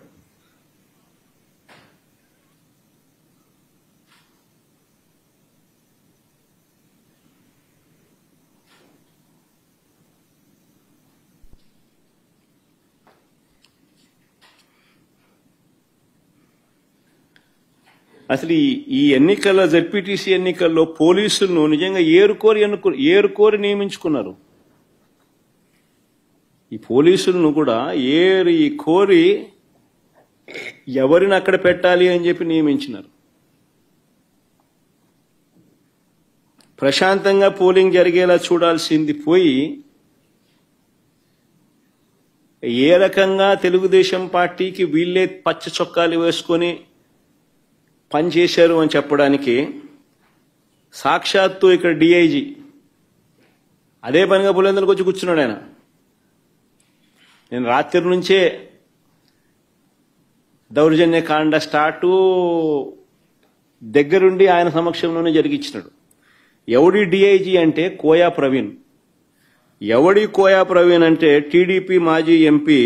అసలు ఈ ఎన్నికల జెడ్పీటీసీ ఎన్నికల్లో పోలీసులను నిజంగా ఏరుకోరి నియమించుకున్నారు. ఈ పోలీసులను కూడా కోరి ఎవరిని అక్కడ పెట్టాలి అని చెప్పి నియమించినారు. ప్రశాంతంగా పోలింగ్ జరిగేలా చూడాల్సింది పోయి ఏ రకంగా తెలుగుదేశం పార్టీకి వీళ్ళే పచ్చ చొక్కాలు వేసుకొని పనిచేశారు అని చెప్పడానికి సాక్షాత్తు ఇక్కడ డిఐజీ అదే పనిగా పులివెందులకు వచ్చి కూర్చున్నాడు. ఆయన నేను రాత్రి నుంచే దౌర్జన్యకాండ స్టార్టు దగ్గరుండి ఆయన సమక్షంలోనే జరిగించినాడు. ఎవడి డిఐజీ అంటే కోయా ప్రవీణ్. కోయా ప్రవీణ్ అంటే టీడీపీ మాజీ ఎంపీ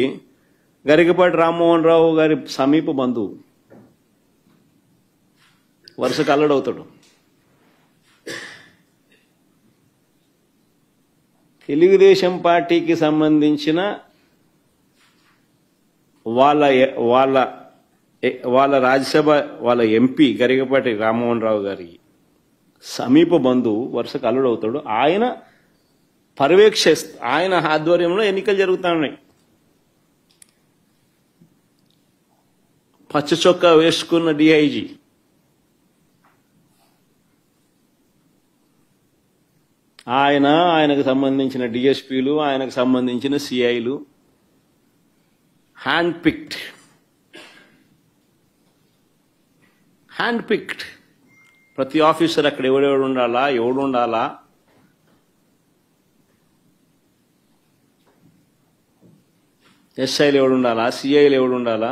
గరికపాటి రామ్మోహన్ రావు గారి సమీప బంధువు. వరుసకు అల్లడవుతాడు. తెలుగుదేశం పార్టీకి సంబంధించిన వాళ్ళ రాజ్యసభ వాళ్ళ ఎంపీ గరికపాటి రామ్మోహన్ రావు గారి సమీప బంధువు వరుసకు అల్లుడవుతాడు. ఆయన ఆయన ఆధ్వర్యంలో ఎన్నికలు జరుగుతా ఉన్నాయి. పచ్చ చొక్కా వేసుకున్న డిఐజీ ఆయనకు సంబంధించిన డిఎస్పీలు, ఆయనకు సంబంధించిన సిఐలు హ్యాండ్ పిక్డ్ ప్రతి ఆఫీసర్ అక్కడ ఎవడు ఉండాలా ఎస్ఐలు ఎవడు ఉండాలా, సిఐలు ఎవడు ఉండాలా?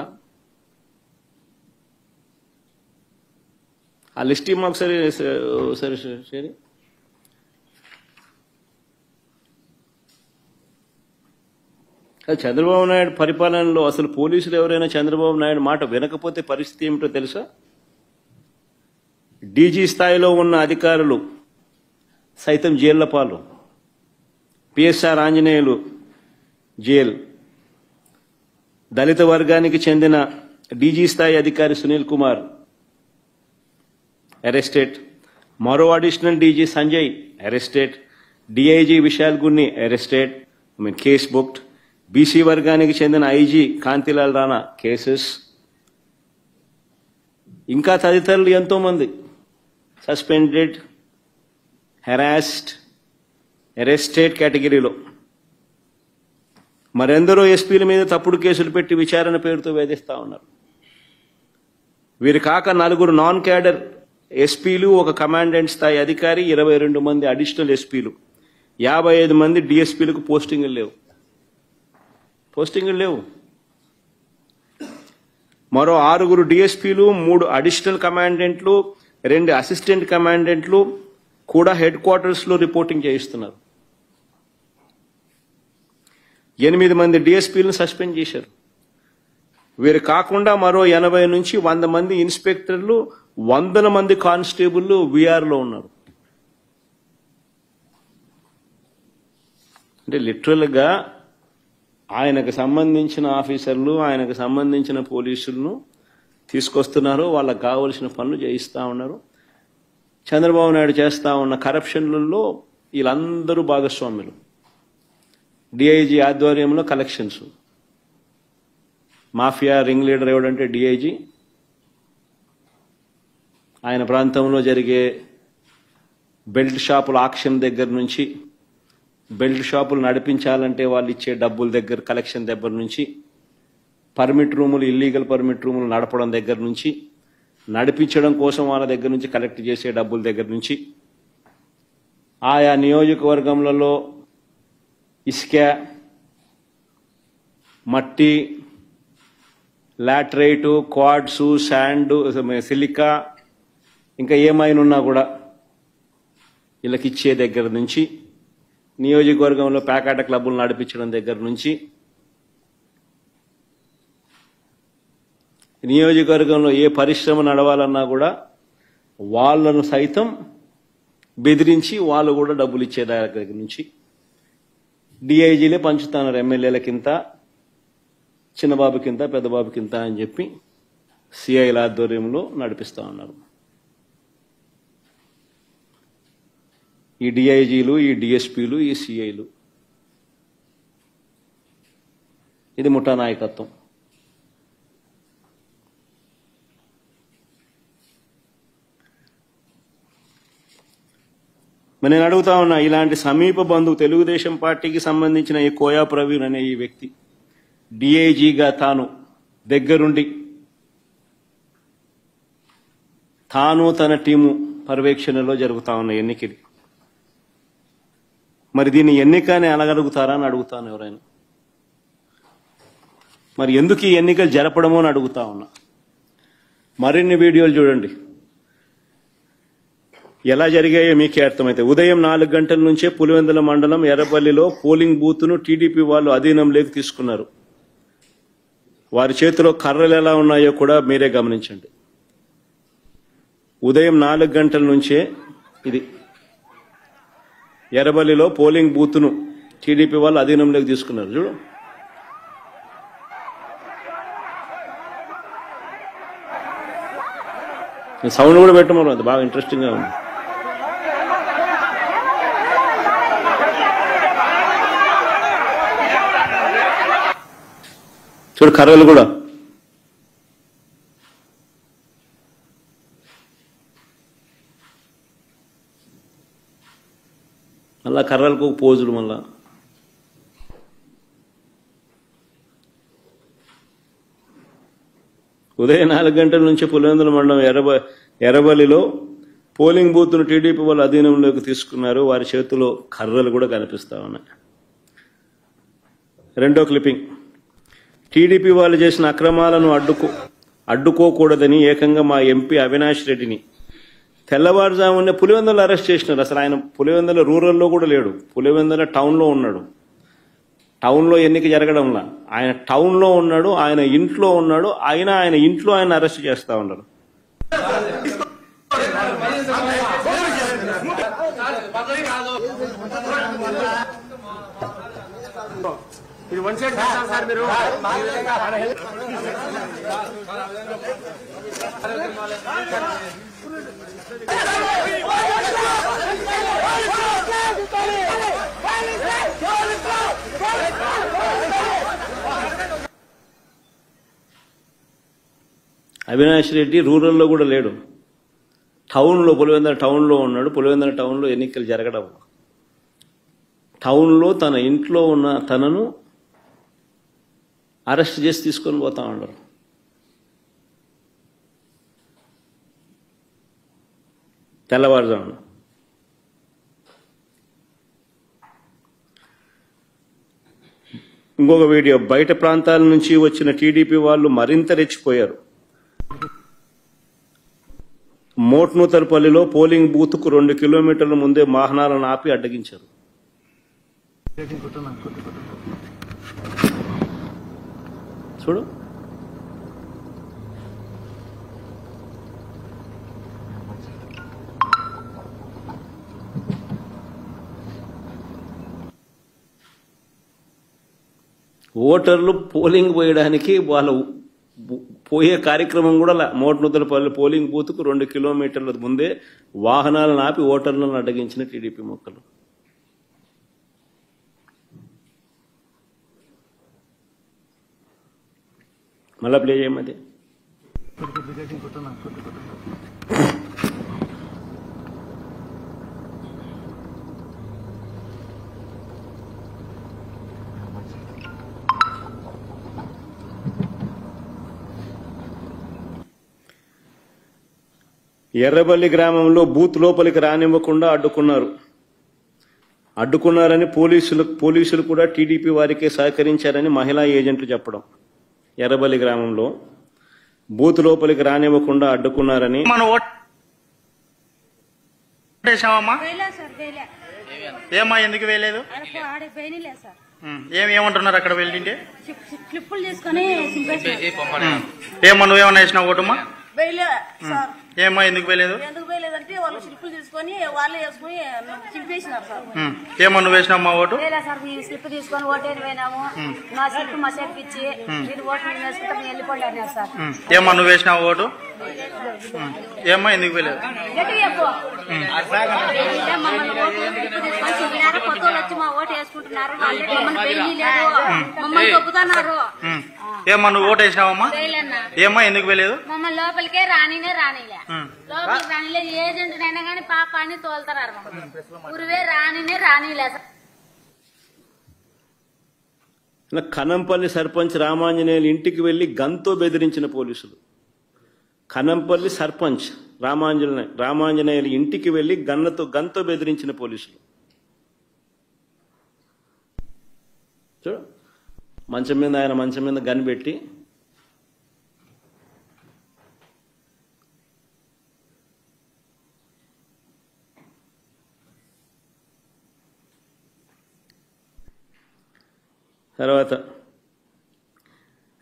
ఆ లిస్ట్ మాకు సరే సరే సరే. చంద్రబాబు నాయుడు పరిపాలనలో అసలు పోలీసులు ఎవరైనా చంద్రబాబు నాయుడు మాట వినకపోతే పరిస్థితి ఏమిటో తెలుసా? డీజీ స్థాయిలో ఉన్న అధికారులు సైతం జైళ్ల పాలు. PSR Anjaneyulu jail. దళిత వర్గానికి చెందిన డీజీ స్థాయి అధికారి సునీల్ కుమార్ అరెస్టెడ్. మరో additional DG Sanjay arrested. DIG Vishal Gunni arrested, case booked. BC వర్గానికి చెందిన ఐజీ కాంతిలాల్ రాణా కేసెస్. ఇంకా తదితరులు ఎంతో మంది సస్పెండెడ్, హెరాస్డ్, అరెస్టెడ్ కేటగిరీలో. మరెందరో ఎస్పీల మీద తప్పుడు కేసులు పెట్టి విచారణ పేరుతో వేధిస్తా ఉన్నారు. వీరి కాక 4 నాన్ క్యాడర్ ఎస్పీలు, ఒక కమాండెంట్ స్థాయి అధికారి, 22 మంది అడిషనల్ ఎస్పీలు, 55 మంది డిఎస్పీలకు పోస్టింగులు లేవు. మరో 6 డిఎస్పీలు, 3 అడిషనల్ కమాండెంట్లు, 2 అసిస్టెంట్ కమాండెంట్లు కూడా హెడ్ క్వార్టర్స్ లో రిపోర్టింగ్ చేయిస్తున్నారు. 8 మంది డిఎస్పీలను సస్పెండ్ చేశారు. వీరు కాకుండా మరో 80 నుంచి 100 మంది ఇన్స్పెక్టర్లు, 100 మంది కానిస్టేబుల్ వీఆర్లో ఉన్నారు. అంటే లిటరల్గా ఆయనకు సంబంధించిన ఆఫీసర్లు, ఆయనకు సంబంధించిన పోలీసులను తీసుకొస్తున్నారు. వాళ్ళకు కావలసిన పనులు చేయిస్తూ ఉన్నారు. చంద్రబాబు నాయుడు చేస్తూ ఉన్న కరప్షన్లలో వీళ్ళందరూ భాగస్వాములు. డిఐజీ ఆధ్వర్యంలో కలెక్షన్స్. మాఫియా రింగ్ లీడర్ ఎవడంటే డిఐజీ. ఆయన ప్రాంతంలో జరిగే బెల్ట్ షాపుల ఆక్షన్ దగ్గర నుంచి, బెల్ట్ షాపులు నడిపించాలంటే వాళ్ళు ఇచ్చే డబ్బుల దగ్గర కలెక్షన్ దగ్గర నుంచి, పర్మిట్ రూములు, ఇల్లీగల్ పర్మిట్ రూములు నడపడం దగ్గర నుంచి, నడిపించడం కోసం వాళ్ళ దగ్గర నుంచి కలెక్ట్ చేసే డబ్బుల దగ్గర నుంచి, ఆయా నియోజకవర్గంలో ఇసుక, మట్టి, లాటరైటు, క్వాడ్స్, శాండ్, సిలికా, ఇంకా ఏమైనా ఉన్నా కూడా వీళ్ళకి ఇచ్చే దగ్గర నుంచి, నియోజకవర్గంలో ప్యాకాట క్లబ్బులు నడిపించడం దగ్గర నుంచి, నియోజకవర్గంలో ఏ పరిశ్రమ నడవాలన్నా కూడా వాళ్ళను సైతం బెదిరించి వాళ్ళు కూడా డబ్బులు ఇచ్చే దగ్గర నుంచి డిఐజీలే పంచుతున్నారు. ఎమ్మెల్యేలకింత, చిన్నబాబుకింత, పెద్దబాబుకింత అని చెప్పి సిఐల ఆధ్వర్యంలో నడిపిస్తూ ఉన్నారు. ఈ డిఐజీలు, ఈ డిఎస్పీలు, ఈ సిఐలు. ఇది ముఠా నాయకత్వం. మరి నేను అడుగుతా ఉన్నా, ఇలాంటి సమీప బంధువు తెలుగుదేశం పార్టీకి సంబంధించిన ఈ కోయా ప్రవీణ్ అనే ఈ వ్యక్తి డిఐజీగా తాను దగ్గరుండి తాను తన టీము పర్యవేక్షణలో జరుగుతా ఉన్న ఎన్నికలు. మరి దీన్ని ఎన్నికని అనగలుగుతారా అని అడుగుతాను ఎవరైనా. మరి ఎందుకు ఈ ఎన్నికలు జరపడమో అని అడుగుతా ఉన్నా. మరిన్ని వీడియోలు చూడండి ఎలా జరిగాయో మీకే అర్థమైతే. ఉదయం 4 గంటల నుంచే పులివెందుల మండలం ఎర్రపల్లిలో పోలింగ్ బూత్ను టీడీపీ వాళ్ళు అధీనంలోకి తీసుకున్నారు. వారి చేతిలో కర్రలు ఎలా ఉన్నాయో కూడా మీరే గమనించండి. ఉదయం 4 గంటల నుంచే ఇది ఎర్రబల్లిలో పోలింగ్ బూత్ను టీడీపీ వాళ్ళు అధీనంలోకి తీసుకున్నారు. చూడు, సౌండ్ కూడా పెట్టమన్నారు, అది బాగా ఇంట్రెస్టింగ్ గా ఉంది. చూడు కర్రలు కూడా. మళ్ళా కర్రలకు పోజులు. మళ్ళా ఉదయం 4 గంటల నుంచి పులివెందుల మండలం ఎర్రబల్లిలో పోలింగ్ బూత్ను టీడీపీ వాళ్ళు అధీనంలోకి తీసుకున్నారు. వారి చేతిలో కర్రలు కూడా కనిపిస్తా ఉన్నాయి. రెండో క్లిప్పింగ్. టీడీపీ వాళ్ళు చేసిన అక్రమాలను అడ్డుకోకూడదని ఏకంగా మా ఎంపీ అవినాష్ రెడ్డిని తెల్లవారుజామునే పులివెందులలో అరెస్ట్ చేసినారు. అసలు ఆయన పులివెందుల రూరల్లో కూడా లేడు, పులివెందుల టౌన్లో ఉన్నాడు. టౌన్లో ఎన్నిక జరగడంలా ఆయన టౌన్లో ఉన్నాడు, ఆయన ఇంట్లో ఉన్నాడు. ఆయన ఇంట్లో ఆయన అరెస్ట్ చేస్తా ఉన్నారు. ఇది వన్ సైడ్ సార్ మీరు అవినాష్ రెడ్డి రూరల్లో కూడా లేడు, టౌన్లో పులివెందుల టౌన్లో ఉన్నాడు. పులివెందుల టౌన్లో ఎన్నికలు జరగడం, టౌన్లో తన ఇంట్లో ఉన్న తనను అరెస్ట్ చేసి తీసుకొని పోతా ఉన్నారు. తెల్లవారుజామున ఇంకొక వీడియో, బయట ప్రాంతాల నుంచి వచ్చిన టీడీపీ వాళ్ళు మరింత రెచ్చిపోయారు. మోట్నూతలపల్లిలో పోలింగ్ బూత్కు 2 కిలోమీటర్ల ముందే వాహనాలను ఆపి అడ్డగించారు. చూడు, ఓటర్లు పోలింగ్ పోయడానికి వాళ్ళ పోయే కార్యక్రమం కూడా మోట్నూతలపల్లి పోలింగ్ బూత్కు 2 కిలోమీటర్ల ముందే వాహనాలను ఆపి ఓటర్లను అడ్డగించిన టీడీపీ మొక్కలు. మళ్ళా ప్లే చేయమది. ఎర్రబల్లి గ్రామంలో బూత్ లోపలికి రానివ్వకుండా అడ్డుకున్నారని పోలీసులు కూడా టీడీపీ వారికే సహకరించారని మహిళా ఏజెంట్లు చెప్పడం. ఎర్రబల్లి గ్రామంలో బూత్ లోపలికి రానివ్వకుండా అడ్డుకున్నారని. ఏమా ఎందుకు వేయలేదు? ఏమంటున్నారు అక్కడ వెళ్ళింటే? ఏమా నువ్వేమన్నా వేసినావు ఓటమ్మా? ఏమా ఎందుకు వేయలేదు? అంటే వాళ్ళు స్లిప్పులు తీసుకొని వాళ్ళే వేసుకుని చింపేసినారు సార్. ఏమో నువ్వు వేసినావు ఓటు? సార్ స్లిప్ తీసుకొని ఓటేని పోయినాము, మా స్లిప్ మా చేతికి ఇచ్చి మీరు ఓటు వేసుకుంటే వెళ్ళిపోండి అన్నారు సార్. ఏమా నువ్వు వేసినావు ఓటు? ఏమా ఎందుకు వేయలేదు? కొత్త వాళ్ళు వచ్చి మా ఓటు వేసుకుంటున్నారు, మమ్మల్ని తొక్కుతున్నారు. ఏమా నువ్వు ఓటు వేసినావమ్మా? ఏమా ఎందుకు వేయలేదు? మమ్మల్ని లోపలికే రానిలే లోపలికి రానిలే. ఏజెంట్ అయినా కానీ పాప అని తోలుతున్నారు, ఊరివే రానిలే. కనంపల్లి సర్పంచ్ రామాంజనేయులు ఇంటికి వెళ్లి గన్తో బెదిరించిన పోలీసులు. కనంపల్లి సర్పంచ్ రామాంజనేయులు ఇంటికి వెళ్లి గన్తో బెదిరించిన పోలీసులు. చూడు, ఆయన మంచం మీద గన్ పెట్టి తర్వాత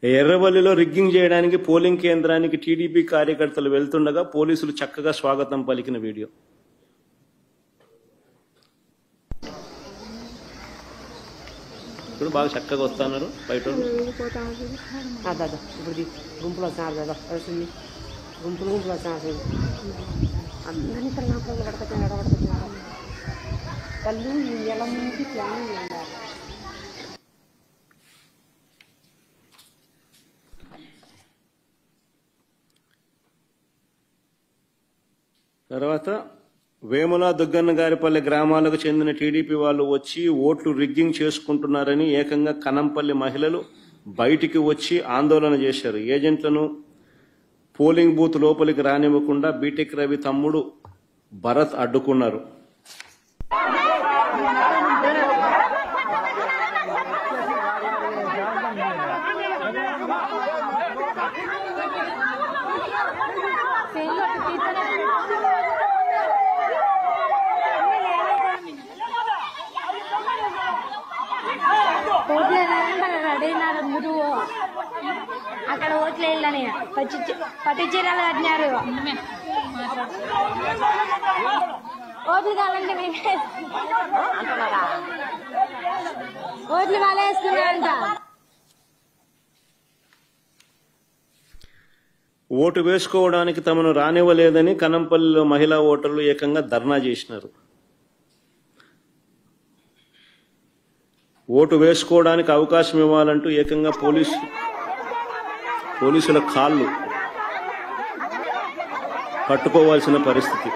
ఎర్రవల్లిలో రిగ్గింగ్ చేయడానికి పోలింగ్ కేంద్రానికి టీడీపీ కార్యకర్తలు వెళ్తుండగా పోలీసులు చక్కగా స్వాగతం పలికిన వీడియో. ఇప్పుడు బాగా చక్కగా వస్తున్నారు బయట. గుంపులో అందరినీ ఇక్కడ నడవడుతున్నారు. కళ్ళు ఎలా ముందు ప్లాన్ ఉండాలి. తర్వాత వేముల దుగ్గన్న గారిపల్లి గ్రామాలకు చెందిన టీడీపీ వాళ్ళు వచ్చి ఓట్లు రిగ్గింగ్ చేసుకుంటున్నారని ఏకంగా కనంపల్లి మహిళలు బయటికి వచ్చి ఆందోళన చేశారు. ఏజెంట్లను పోలింగ్ బూత్ లోపలికి రానివ్వకుండా బీటెక్ రవి తమ్ముడు భరత్ అడ్డుకున్నారు. మీరు అక్కడ ఓట్లు వేయాలని పట్టు చీరలు కట్టినారు. ఓట్లు కావాలంటే మేమే అంటున్నారా? ఓట్లు వాళ్ళే వేసుకున్నారంట. ఓటు వేసుకోవడానికి తమను రానివ్వలేదని కనంపల్లిలో మహిళా ఓటర్లు ఏకంగా ధర్నా చేసినారు. ఓటు వేసుకోవడానికి అవకాశం ఇవ్వాలంటూ ఏకంగా పోలీసుల కాళ్ళు పట్టుకోవాల్సిన పరిస్థితి.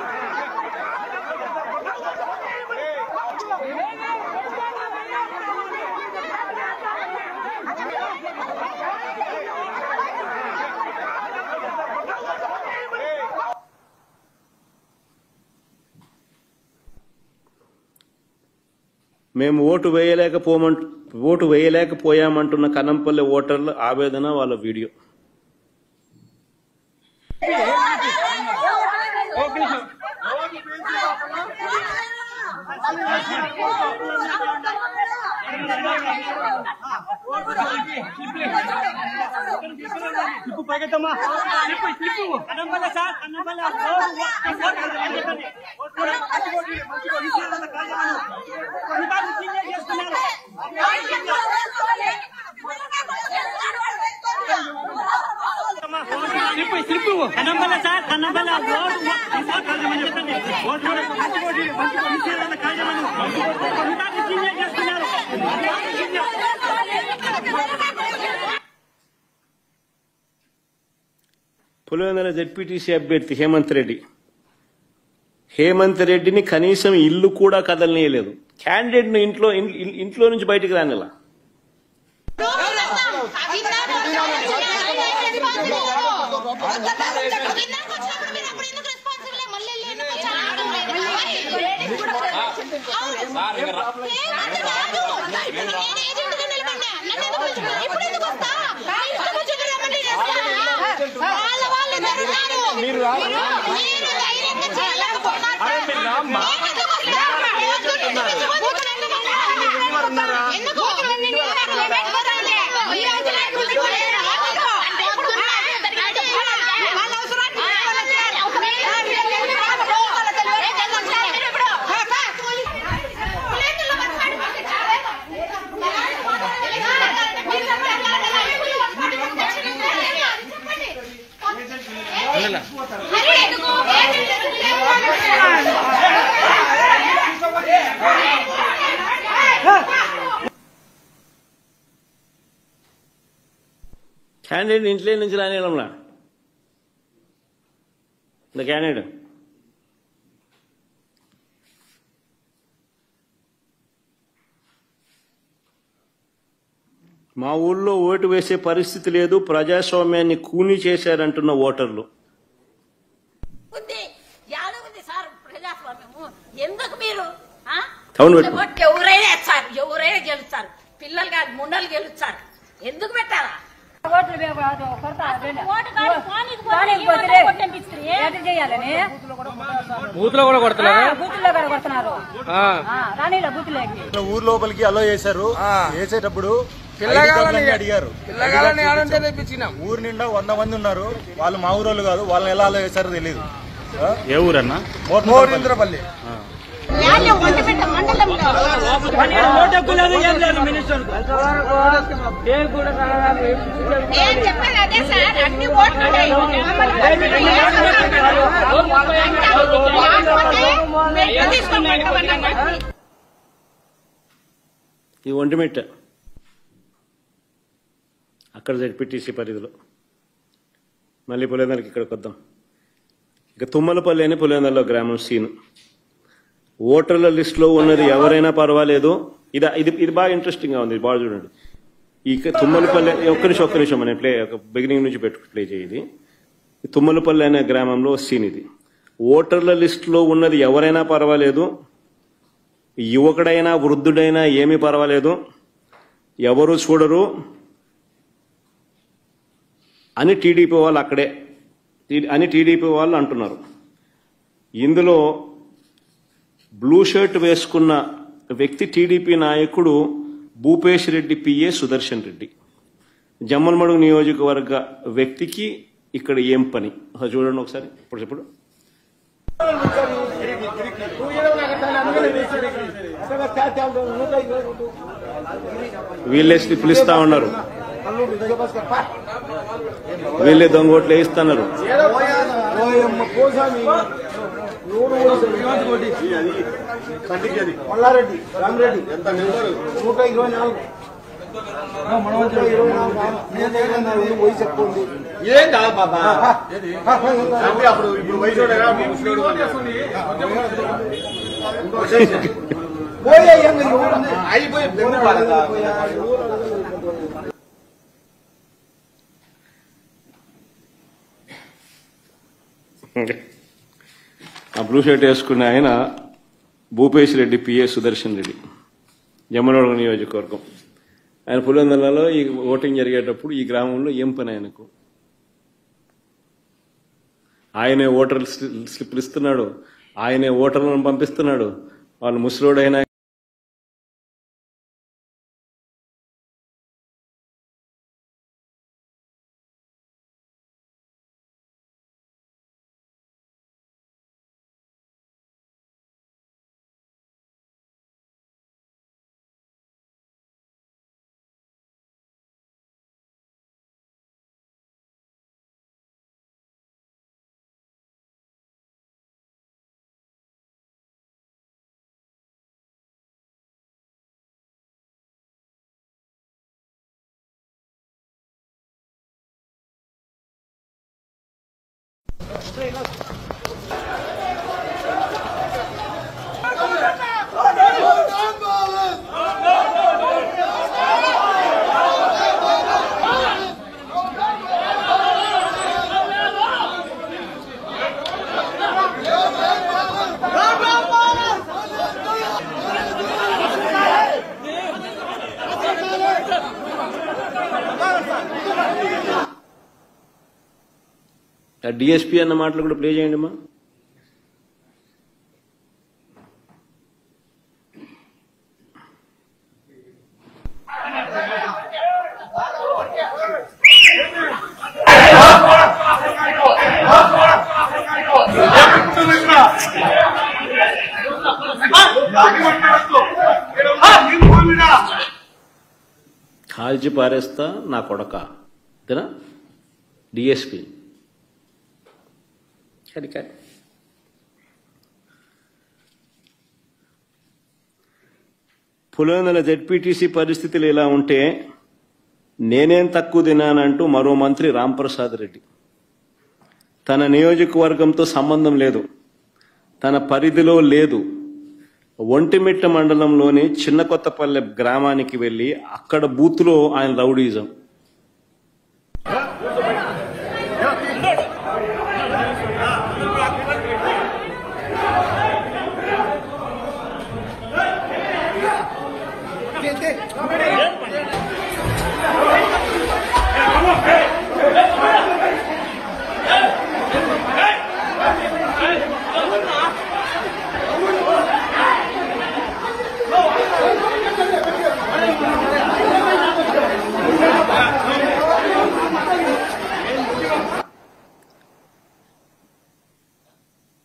మేము ఓటు వేయలేకపోయామంటున్న కనంపల్లి ఓటర్ల ఆవేదన, వాళ్ళ వీడియో. పులివెందుల జెడ్పీటీసీ అభ్యర్థి హేమంత్ రెడ్డిని కనీసం ఇల్లు కూడా కదలనీయలేదు. క్యాండిడేట్ ను ఇంట్లో నుంచి బయటికి రానిలా. క్యాండిడేట్ ఇంట్లో నుంచి రానివ్వడంలా క్యాండిడేట్. మా ఊళ్ళో ఓటు వేసే పరిస్థితి లేదు, ప్రజాస్వామ్యాన్ని కూని చేశారంటున్న ఓటర్లు. ఎందుకు మీరు ఎవరైనా వేస్తారు, ఎవరైనా గెలుస్తారు, పిల్లలు కాదు ముండలు గెలుస్తారు, ఎందుకు పెట్టాలా? ఊరు లోపలికి అలో చేశారు. వేసేటప్పుడు అడిగారు. ఊరు నిండా 100 మంది ఉన్నారు. వాళ్ళు మా ఊరోళ్ళు కాదు. వాళ్ళని ఎలా అలో చేశారో తెలియదు. ఏ ఊరన్నా? మోరింద్రపల్లి. ఈ ఒంటిమిట్ట అక్కడ జెడ్పీటీసీ పరిధిలో. మళ్ళీ పులివెందులకి ఇక్కడికి వద్దాం. ఇక తుమ్మలపల్లి అని పులివెందులలో గ్రామం సీను. ఓటర్ల లిస్టులో ఉన్నది ఎవరైనా పర్వాలేదు. ఇది బాగా ఇంట్రెస్టింగ్ గా ఉంది. బాగా చూడండి. ఇక తుమ్మలపల్లి ఒక్క నిమిషం మనం బిగినింగ్ నుంచి ప్లే చేయాలి. తుమ్మలపల్లి అనే గ్రామంలో సీన్ ఇది. ఓటర్ల లిస్టులో ఉన్నది ఎవరైనా పర్వాలేదు, యువకుడైనా వృద్ధుడైనా ఏమీ పర్వాలేదు, ఎవరు చూడరు అని టీడీపీ వాళ్ళు అక్కడే అని టీడీపీ వాళ్ళు అంటున్నారు. ఇందులో బ్లూ షర్ట్ వేసుకున్న వ్యక్తి టీడీపీ నాయకుడు భూపేష్ రెడ్డి పిఏ సుదర్శన్ రెడ్డి. జమ్మలమడుగు నియోజకవర్గ వ్యక్తికి ఇక్కడ ఏం పని చూడండి ఒకసారి. ఇప్పుడు చెప్పడు వీళ్ళే స్లిప్లు ఇస్తా ఉన్నారు, వీళ్ళే దొంగోట్లు వేయిస్తున్నారు. మల్లారెడ్డి రామరెడ్డి 124 పోయి చెప్పుకోండి. ఏం కాదు బాబా, అప్పుడు ఇప్పుడు వయసు అయిపోయి ఆ బ్లూ షర్ట్ వేసుకున్న ఆయన భూపేష్ రెడ్డి పిఏ సుదర్శన్ రెడ్డి, జమ్మలమడుగు నియోజకవర్గం. ఆయన పులివెందులలో ఈ ఓటింగ్ జరిగేటప్పుడు ఈ గ్రామంలో ఏం పని ఆయనకు? ఆయనే ఓటర్ స్లిప్లు ఇస్తున్నాడు, ఆయనే ఓటర్లను పంపిస్తున్నాడు. వాళ్ళు ముసలోడైనా డిఎస్పీ అన్న మాటలు కూడా ప్లే చేయండి అమ్మా. కాల్చి పారేస్తా నా కొడక అంతేనా డిఎస్పీ. పులివెందుల జెడ్పీటీసీ పరిస్థితులు ఇలా ఉంటే నేనేం తక్కువ తిన్నానంటూ మరో మంత్రి రాంప్రసాద్ రెడ్డి. తన నియోజకవర్గంతో సంబంధం లేదు, తన పరిధిలో లేదు. ఒంటిమిట్ట మండలంలోని చిన్న కొత్తపల్లె గ్రామానికి వెళ్లి అక్కడ బూత్లో ఆయన రౌడీజం.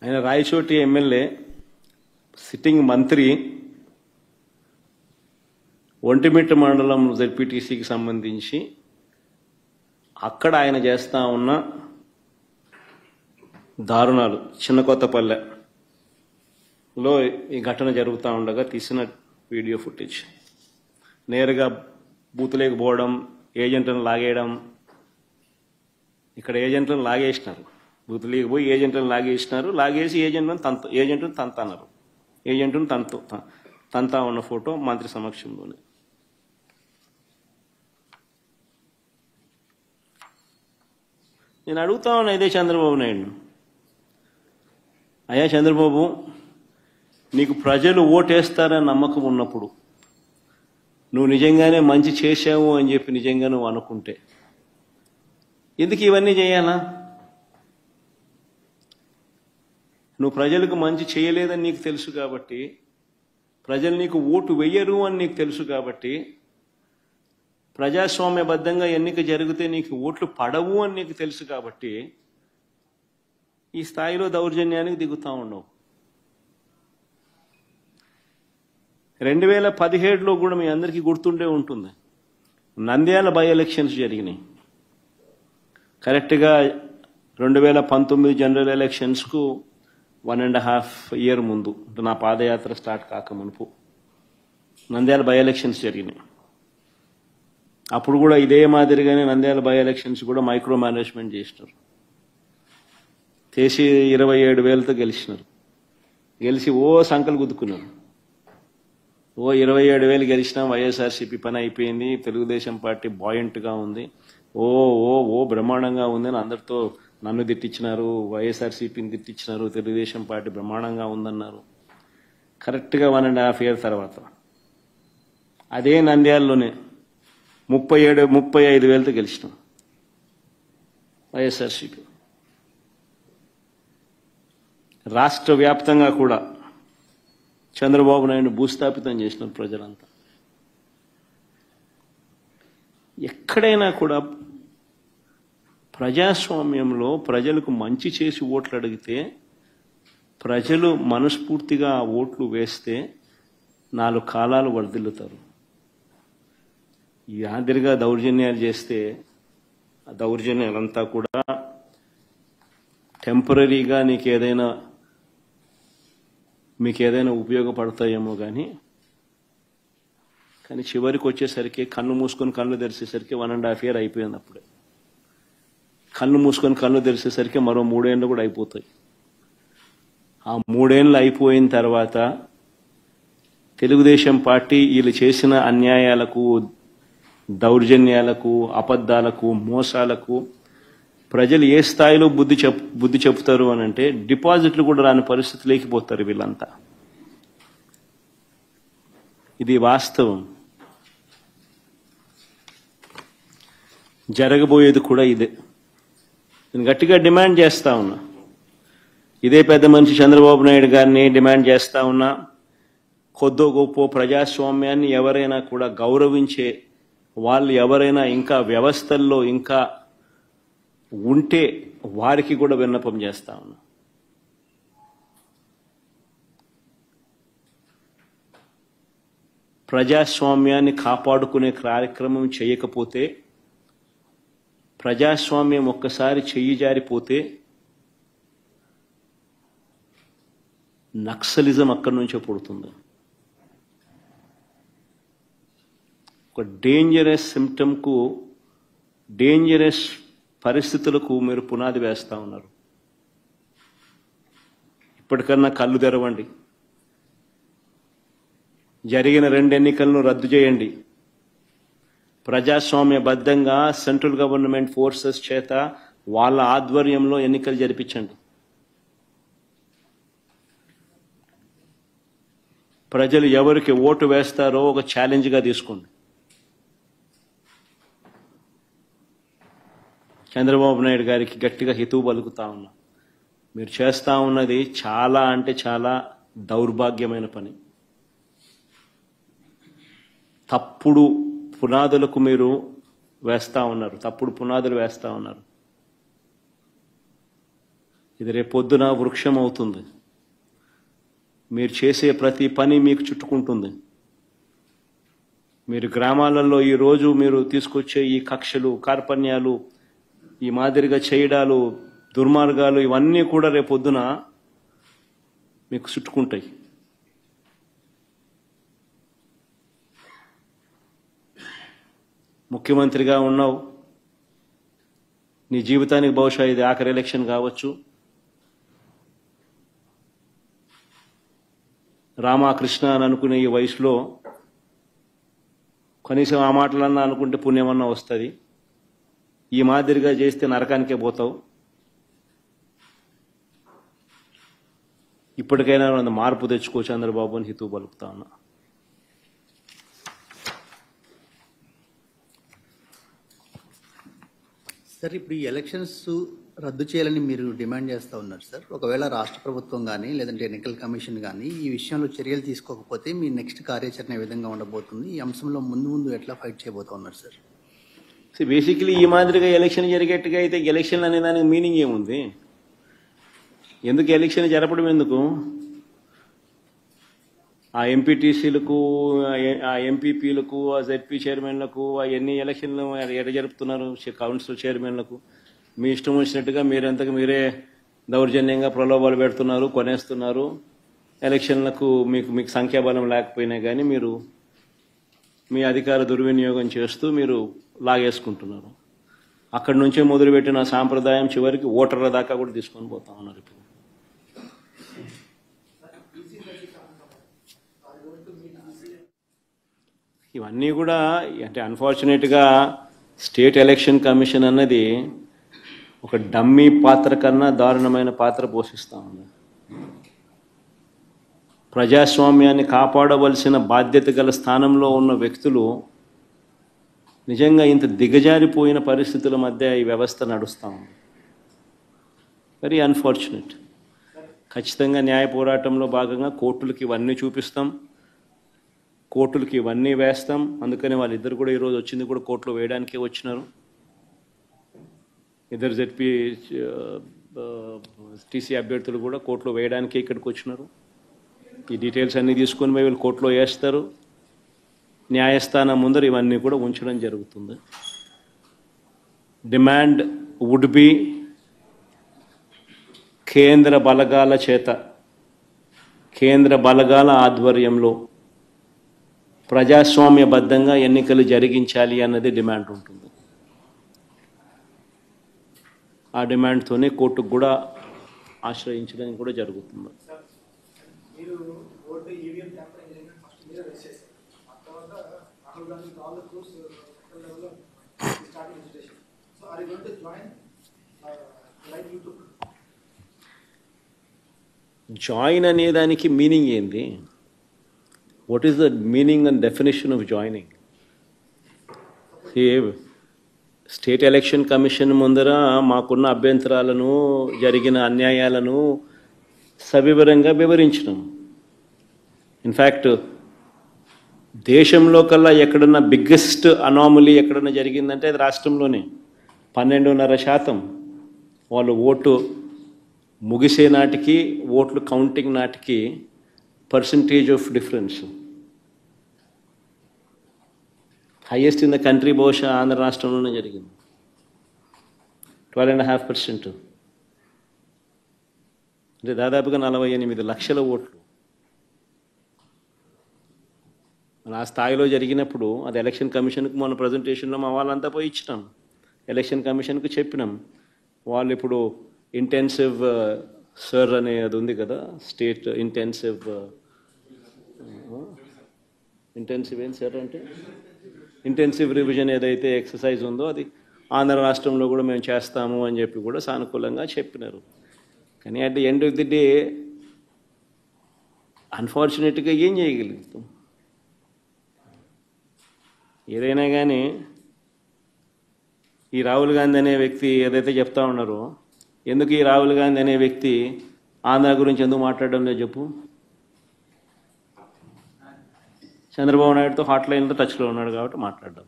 ఆయన రాయచోటి ఎమ్మెల్యే, సిట్టింగ్ మంత్రి, ఒంటిమిట్ట మండలం జెడ్పీటీసీకి సంబంధించి అక్కడ ఆయన చేస్తా ఉన్న దారుణాలు చిన్న కొత్తపల్లెలో ఈ ఘటన జరుగుతూ ఉండగా తీసిన వీడియో ఫుటేజ్. నేరుగా బూతులేకి పోవడం, ఏజెంట్లను లాగేయడం. ఇక్కడ ఏజెంట్లను లాగేసినారు, బూతులేకి పోయి ఏజెంట్లను లాగేసినారు. లాగేసి ఏజెంట్ను తంతన్నారు. ఏజెంట్ను తంతా ఉన్న ఫోటో మంత్రి సమక్షంలోనే. నేను అడుగుతా ఉన్నా ఇదే చంద్రబాబు నాయుడు, అయ్యా చంద్రబాబు, నీకు ప్రజలు ఓటేస్తారని నమ్మకం ఉన్నప్పుడు, నువ్వు నిజంగానే మంచి చేశావు అని చెప్పి నిజంగా నువ్వు అనుకుంటే ఎందుకు ఇవన్నీ చేయాలా? నువ్వు ప్రజలకు మంచి చేయలేదని నీకు తెలుసు కాబట్టి, ప్రజలు నీకు ఓటు వెయ్యరు అని నీకు తెలుసు కాబట్టి, ప్రజాస్వామ్యబద్ధంగా ఎన్నిక జరిగితే నీకు ఓట్లు పడవు అని నీకు తెలుసు కాబట్టి ఈ స్థాయిలో దౌర్జన్యానికి దిగుతా ఉండవు. 2017లో కూడా మీ అందరికీ గుర్తుండే ఉంటుంది, నంద్యాల బై ఎలక్షన్స్ జరిగినాయి. కరెక్ట్గా 2019 జనరల్ ఎలక్షన్స్కు 1.5 year ముందు, నా పాదయాత్ర స్టార్ట్ కాకమునుపు నంద్యాల బై ఎలక్షన్స్ జరిగినాయి. అప్పుడు కూడా ఇదే మాదిరిగానే నంద్యాల బై ఎలక్షన్స్ కూడా మైక్రో మేనేజ్మెంట్ చేసినారు. చేసి 27,000తో గెలిచినారు. గెలిచి సంకలు గుద్దుకున్నారు. 27,000 గెలిచినా వైఎస్ఆర్సీపీ పని అయిపోయింది, తెలుగుదేశం పార్టీ బాయింట్గా ఉంది, బ్రహ్మాండంగా ఉంది అని అందరితో నన్ను తిట్టించినారు, వైఎస్ఆర్సీపీని తిట్టించినారు, తెలుగుదేశం పార్టీ బ్రహ్మాండంగా ఉందన్నారు. కరెక్ట్గా 1.5 year తర్వాత అదే నంద్యాలలోనే 35,000తో గెలిచినాం వైఎస్ఆర్సీపీ. రాష్ట్ర వ్యాప్తంగా కూడా చంద్రబాబు నాయుడు భూస్థాపితం చేసినారు ప్రజలంతా. ఎక్కడైనా కూడా ప్రజాస్వామ్యంలో ప్రజలకు మంచి చేసి ఓట్లు అడిగితే, ప్రజలు మనస్ఫూర్తిగా ఆ ఓట్లు వేస్తే 4 కాలాలు వర్ధిల్లుతారు. ఈ మాదిరిగా దౌర్జన్యాలు చేస్తే ఆ దౌర్జన్యాలంతా కూడా టెంపరీగా మీకు ఏదైనా ఉపయోగపడతాయేమో కానీ చివరికి వచ్చేసరికి కన్ను మూసుకొని కళ్ళు తెరిచేసరికి 1.5 year అయిపోయింది. అప్పుడే కళ్ళు మూసుకొని కళ్ళు తెరిచేసరికి మరో 3 ఏళ్ళు కూడా అయిపోతాయి. ఆ 3 ఏళ్ళు అయిపోయిన తర్వాత తెలుగుదేశం పార్టీ వీళ్ళు చేసిన అన్యాయాలకు, దౌర్జన్యాలకు, అబద్ధాలకు, మోసాలకు ప్రజలు ఏ స్థాయిలో బుద్ధి చెప్తారు అని అంటే, డిపాజిట్లు కూడా రాని పరిస్థితి లేకపోతారు వీళ్ళంతా. ఇది వాస్తవం. జరగబోయేది కూడా ఇదే. నేను గట్టిగా డిమాండ్ చేస్తా ఉన్నా, ఇదే పెద్ద మనిషి చంద్రబాబు నాయుడు గారిని డిమాండ్ చేస్తా ఉన్నా, కొద్దో గొప్ప ప్రజాస్వామ్యాన్ని ఎవరైనా కూడా గౌరవించే వాళ్ళు ఎవరైనా ఇంకా వ్యవస్థల్లో ఇంకా ఉంటే వారికి కూడా విన్నపం చేస్తా ఉన్నా. ప్రజాస్వామ్యాన్ని కాపాడుకునే కార్యక్రమం చేయకపోతే, ప్రజాస్వామ్యం ఒక్కసారి చెయ్యి జారిపోతే నక్సలిజం అక్కడి నుంచే పుడుతుంది. ఒక డేంజరస్ సిమ్టమ్కు, డేంజరస్ పరిస్థితులకు మీరు పునాది వేస్తా ఉన్నారు. ఇప్పటికన్నా కళ్ళు తెరవండి. జరిగిన 2 ఎన్నికలను రద్దు చేయండి. ప్రజాస్వామ్యబద్ధంగా సెంట్రల్ గవర్నమెంట్ ఫోర్సెస్ చేత వాళ్ళ ఆధ్వర్యంలో ఎన్నికలు జరిపించండి. ప్రజలు ఎవరికి ఓటు వేస్తారో ఒక ఛాలెంజ్గా తీసుకోండి. చంద్రబాబు నాయుడు గారికి గట్టిగా హితవు పలుకుతా ఉన్నా, మీరు చేస్తా ఉన్నది చాలా అంటే చాలా దౌర్భాగ్యమైన పని. తప్పుడు పునాదులకు మీరు వేస్తా ఉన్నారు, తప్పుడు పునాదులు వేస్తా ఉన్నారు. ఇది రేపొద్దున వృక్షం అవుతుంది. మీరు చేసే ప్రతి పని మీకు చుట్టుకుంటుంది. మీరు గ్రామాలలో ఈరోజు మీరు తీసుకొచ్చే ఈ కక్షలు, కార్పణ్యాలు, ఈ మాదిరిగా చేయడాలు, దుర్మార్గాలు, ఇవన్నీ కూడా రేపొద్దున మీకు చుట్టుకుంటాయి. ముఖ్యమంత్రిగా ఉన్నావు, నీ జీవితానికి బహుశా ఇది ఆఖరి ఎలక్షన్ కావచ్చు. రామకృష్ణ అని అనుకునే ఈ వయసులో కనీసం ఆ మాటలన్నా అనుకుంటే పుణ్యమన్నా వస్తుంది. ఈ మాదిరిగా చేస్తే నరకానికే పోతావు. ఇప్పటికైనా మార్పు తెచ్చుకో చంద్రబాబు అని హితవు పలుకుతా ఉన్నా. సార్ ఇప్పుడు ఈ ఎలక్షన్స్ రద్దు చేయాలని మీరు డిమాండ్ చేస్తూ ఉన్నారు సార్. ఒకవేళ రాష్ట్ర ప్రభుత్వం కానీ లేదంటే ఎన్నికల కమిషన్ కానీ ఈ విషయంలో చర్యలు తీసుకోకపోతే మీ నెక్స్ట్ కార్యాచరణ ఏ విధంగా ఉండబోతుంది? ఈ అంశంలో ముందు ఎట్లా ఫైట్ చేయబోతా ఉన్నారు సార్? బేసికలీ ఈ మాదిరిగా ఎలక్షన్ జరిగేట్టుగా అయితే ఎలక్షన్ అనే దానికి మీనింగ్ ఏముంది? ఎందుకు ఎలక్షన్ జరపడం ఎందుకు? ఆ ఎంపీటీసీలకు, ఆ ఎంపీపీలకు, ఆ జెడ్పీ చైర్మన్లకు ఎన్ని ఎలక్షన్లు ఎక్కడ జరుపుతున్నారు? కౌన్సిల్ చైర్మన్లకు మీ ఇష్టం వచ్చినట్టుగా మీరంతకు మీరే దౌర్జన్యంగా ప్రలోభాలు పెడుతున్నారు, కొనేస్తున్నారు. ఎలక్షన్లకు మీకు సంఖ్యాబలం లేకపోయినా కానీ మీరు మీ అధికార దుర్వినియోగం చేస్తూ మీరు లాగేసుకుంటున్నారు. అక్కడి నుంచే మొదలుపెట్టిన సాంప్రదాయం చివరికి ఓటర్ల దాకా కూడా తీసుకొని పోతా ఉన్నారు. ఇప్పుడు ఇవన్నీ కూడా అంటే అన్ఫార్చునేట్గా స్టేట్ ఎలక్షన్ కమిషన్ అన్నది ఒక డమ్మీ పాత్ర కన్నా దారుణమైన పాత్ర పోషిస్తూ ఉంది. ప్రజాస్వామ్యాన్ని కాపాడవలసిన బాధ్యత గల స్థానంలో ఉన్న వ్యక్తులు నిజంగా ఇంత దిగజారిపోయిన పరిస్థితుల మధ్య ఈ వ్యవస్థ నడుస్తూ ఉంది. Very unfortunate. ఖచ్చితంగా న్యాయ పోరాటంలో భాగంగా కోర్టులకి ఇవన్నీ చూపిస్తాం, కోర్టులకి ఇవన్నీ వేస్తాం. అందుకని వాళ్ళిద్దరు కూడా ఈరోజు వచ్చింది కూడా కోర్టులో వేయడానికే వచ్చినారు. ఇద్దరు జెడ్పీ టీసీ అభ్యర్థులు కూడా కోర్టులో వేయడానికే ఇక్కడికి వచ్చినారు. ఈ డీటెయిల్స్ అన్నీ తీసుకొని పోయి వీళ్ళు కోర్టులో వేస్తారు. న్యాయస్థానం ముందర ఇవన్నీ కూడా ఉంచడం జరుగుతుంది. డిమాండ్ వుడ్ బి కేంద్ర బలగాల చేత, కేంద్ర బలగాల ఆధ్వర్యంలో ప్రజాస్వామ్యబద్ధంగా ఎన్నికలు జరిగించాలి అన్నది డిమాండ్ ఉంటుంది. ఆ డిమాండ్తోనే కోర్టుకు కూడా ఆశ్రయించడం కూడా జరుగుతుంది. జాయిన్ అనేదానికి మీనింగ్ ఏంది? What is the meaning and definition of joining? State election commission ముందర మాకున్న అభ్యంతరాలను, జరిగిన అన్యాయాలను సవివరంగా వివరించినాం. ఇన్ఫ్యాక్ట్ దేశంలో కల్లా ఎక్కడన్నా బిగ్గెస్ట్ అనామలీ ఎక్కడన్నా జరిగిందంటే అది రాష్ట్రంలోనే. 12.5% వాళ్ళు ఓటు ముగిసే నాటికి, ఓట్లు కౌంటింగ్ నాటికి percentage of difference highest in the country బహుశా ఆంధ్ర రాష్ట్రంలోనే జరిగింది. 12.5%. అంటే దాదాపుగా 48 లక్షల ఓట్లు ఆ స్థాయిలో జరిగినప్పుడు అది ఎలక్షన్ కమిషన్కి మొన్న ప్రజెంటేషన్లో మా వాళ్ళంతా పోయి ఇచ్చినాం. ఎలక్షన్ కమిషన్కి చెప్పినాం. వాళ్ళు ఇప్పుడు ఇంటెన్సివ్ సర్ అనే అది ఉంది కదా, స్టేట్ ఇంటెన్సివ్ ఏం సార్ అంటే ఇంటెన్సివ్ రివిజన్ ఏదైతే ఎక్సర్సైజ్ ఉందో అది ఆంధ్ర రాష్ట్రంలో కూడా మేము చేస్తాము అని చెప్పి కూడా సానుకూలంగా చెప్పినారు. కానీ at the end of the day అన్ఫార్చునేట్గా ఏం చేయగలుగుతాం? ఏదైనా కానీ ఈ రాహుల్ గాంధీ అనే వ్యక్తి ఏదైతే చెప్తా ఉన్నారో, ఎందుకు ఈ రాహుల్ గాంధీ అనే వ్యక్తి ఆంధ్ర గురించి ఎందుకు మాట్లాడడం లేదు చెప్పు? చంద్రబాబు నాయుడుతో హాట్ లైన్లో టచ్లో ఉన్నాడు కాబట్టి మాట్లాడడం.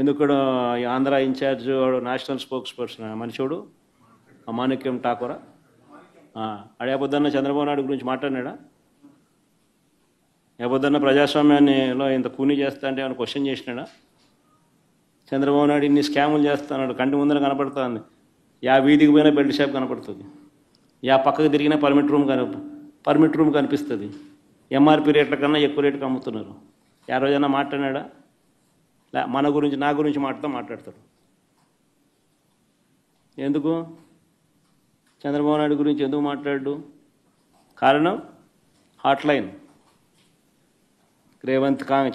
ఎందుకు Andhra incharge national spokesperson మనిషోడు మాణిక్యం ఠాకూరా అడే పొద్దున్న చంద్రబాబు నాయుడు గురించి మాట్లాడినాడా? ఏ పొద్దున్న ప్రజాస్వామ్యాన్నిలో ఇంత కూని చేస్తా అంటే ఏమైనా క్వశ్చన్ చేసినాడా? చంద్రబాబు నాయుడు ఇన్ని స్కాములు చేస్తున్నాడు, కంటి ముందర కనపడుతుంది. యా వీధికి పోయినా బెల్ట్ షాప్ కనపడుతుంది, యా పక్కకు తిరిగినా పర్మిట్ రూమ్ కనిపిస్తుంది. ఎంఆర్పి రేట్ల కన్నా ఎక్కువ రేటుకి అమ్ముతున్నారు. యా రోజైనా మాట్లాడినాడా? మన గురించి, నా గురించి మాట్లాడతాడు. ఎందుకు చంద్రబాబు నాయుడు గురించి ఎందుకు మాట్లాడు? కారణం hot line.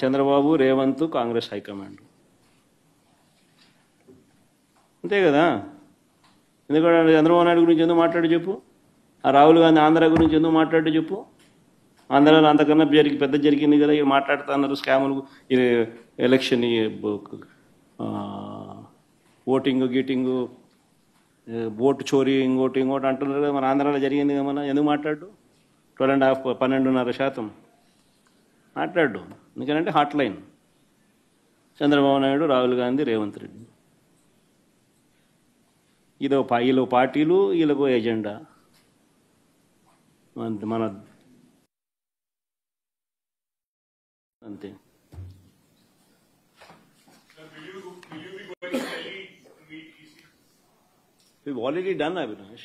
Chandrababu, Revanth, Congress high command. అంతే కదా. ఎందుకంటే చంద్రబాబు నాయుడు గురించి ఎందుకు మాట్లాడు చెప్పు? ఆ రాహుల్ గాంధీ ఆంధ్ర గురించి ఎందుకు మాట్లాడు చెప్పు? ఆంధ్రాలో అంతకన్నా పెద్ద జరిగింది కదా, ఇవి మాట్లాడుతున్నారు స్కాములు, ఎలక్షన్ ఓటింగ్ గీటింగు, ఓటు చోరీ, ఇంకోటి అంటున్నారు కదా. మన ఆంధ్రాలో జరిగింది కదా. మన ఎందుకు మాట్లాడు? 12.5% మాట్లాడు. ఎందుకంటే హాట్ లైన్ చంద్రబాబు నాయుడు, రాహుల్ గాంధీ, రేవంత్ రెడ్డి. వీళ్ళు పార్టీలు, వీళ్ళకు ఎజెండా. మన అంతే. We've already done, Avinash.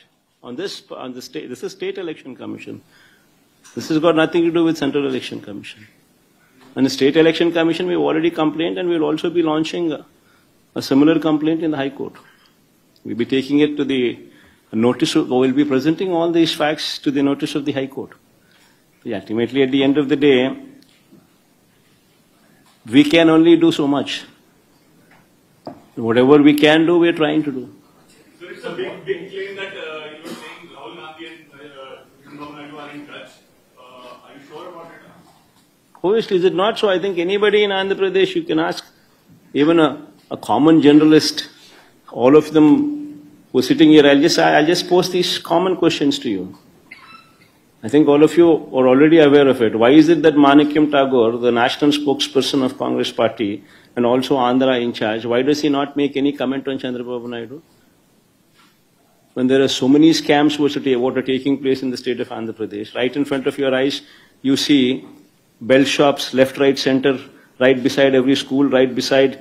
This is State Election Commission. This has got nothing to do with Central Election Commission. And the State Election Commission, we've already complained, and we'll also be launching a similar complaint in the High Court. We'll be taking it to the notice, we'll be presenting all these facts to the notice of the High Court. Ultimately, at the end of the day, we can only do so much. Whatever we can do, we're trying to do. So it's a big claim that you were saying Rahul Gandhi and Chandrababu Naidu are in touch. Are you sure about it? Obviously, is it not so? I think anybody in Andhra Pradesh, you can ask, even a common generalist, all of them who are sitting here, I'll just pose these common questions to you. I think all of you are already aware of it. Why is it that Manikyam Tagore, the national spokesperson of Congress party and also Andhra in charge, why does he not make any comment on Chandrababu Naidu? When there are so many scams what are taking place in the state of Andhra Pradesh, right in front of your eyes, you see bell shops, left, right, center, right beside every school, right beside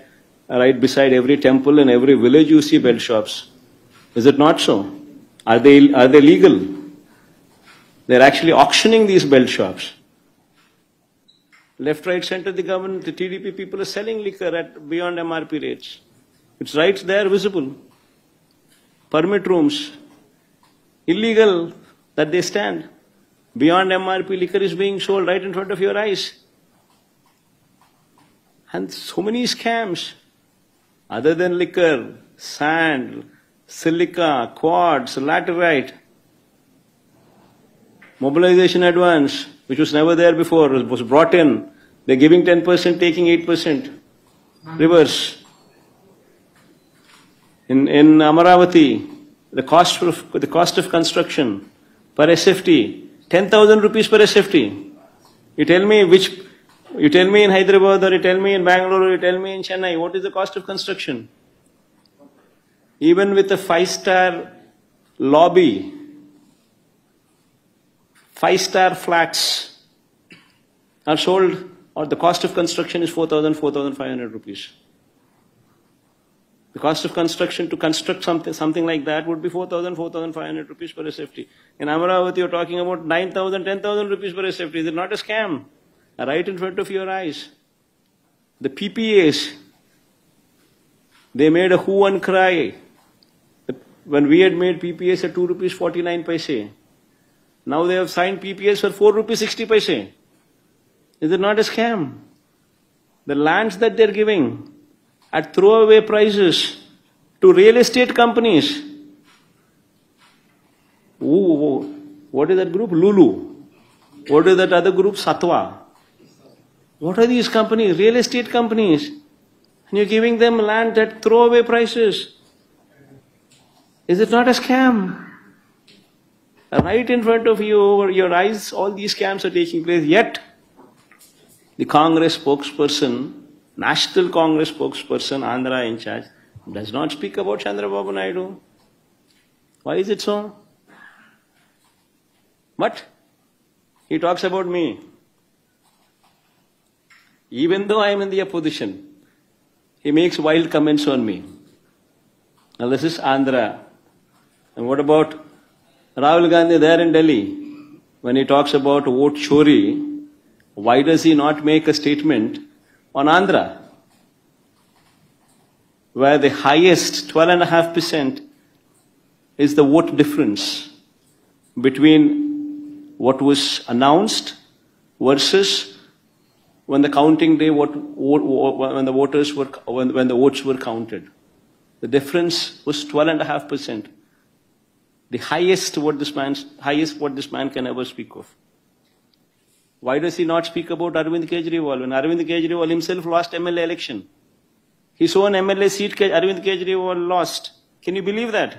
every temple and every village you see bell shops. Is it not so? Are they legal? They're actually auctioning these belt shops. Left, right, center, the government, the TDP people are selling liquor at beyond MRP rates. It's right there, visible. Permit rooms, illegal that they stand. Beyond MRP liquor is being sold right in front of your eyes. And so many scams. Other than liquor, sand, silica, quartz, laterite. Mobilization advance, which was never there before, was brought in. They're giving 10%, taking 8%. Reverse. In Amaravati, the cost of construction per SFT, 10,000 rupees per SFT. You tell me in Hyderabad, or you tell me in Bangalore, or you tell me in Chennai, what is the cost of construction? Even with a 5-star lobby, 5-star flats are sold, or the cost of construction is 4,500 rupees. The cost of construction to construct something like that would be 4,500 rupees per SFT. In Amaravati, you're talking about 9,000, 10,000 rupees per SFT. Is it not a scam? Right in front of your eyes. The PPAs, they made a hue and cry. When we had made PPAs at 2 rupees 49 paise. Now they have signed PPAs for 4 rupees 60 paise. Is it not a scam? The lands that they're giving at throwaway prices to real estate companies. Ooh, what is that group? Lulu. What is that other group? Satwa. What are these companies? Real estate companies. And you're giving them land at throwaway prices. Is it not a scam? Right in front of you, over your eyes, all these scams are taking place. Yet, the Congress spokesperson, National Congress spokesperson, Andhra in charge, does not speak about Chandrababu Naidu. Why is it so? But he talks about me. Even though I am in the opposition, he makes wild comments on me. Now this is Andhra. And what about Rahul Gandhi there in Delhi? When he talks about vote chori, why does he not make a statement on Andhra, where the highest 12.5% is the vote difference between what was announced versus when the counting day, when the votes were counted. The difference was 12.5%. The highest what this man can ever speak of. Why does he not speak about Arvind Kejriwal? When Arvind Kejriwal himself lost MLA election, His own MLA seat, Arvind Kejriwal, lost. Can you believe that?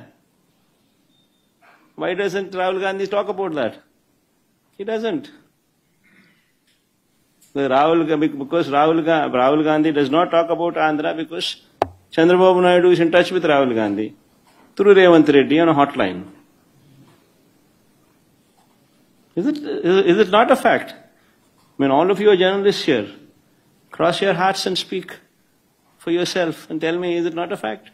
Why doesn't Rahul Gandhi talk about that? He doesn't. Because Rahul Gandhi does not talk about Andhra because Chandrababu Naidu is in touch with Rahul Gandhi through Revanth Reddy on a hotline. Is it not a fact? I mean, all of you are journalists here. Cross your hearts and speak for yourself and tell me, is it not a fact?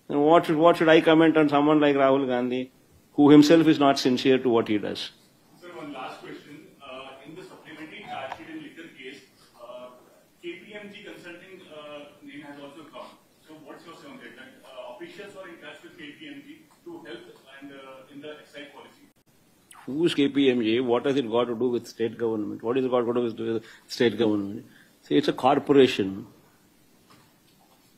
And what should I comment on someone like Rahul Gandhi, who himself is not sincere to what he does? Sir, one last question. In the supplementary charge sheet in liquor case, KPMG Consulting name has also come. So what's your say on that? That officials are in touch with KPMG to help and in the excise policy. Who's KPMG? What has it got to do with state government? What is it got to do with state government? See, it's a corporation.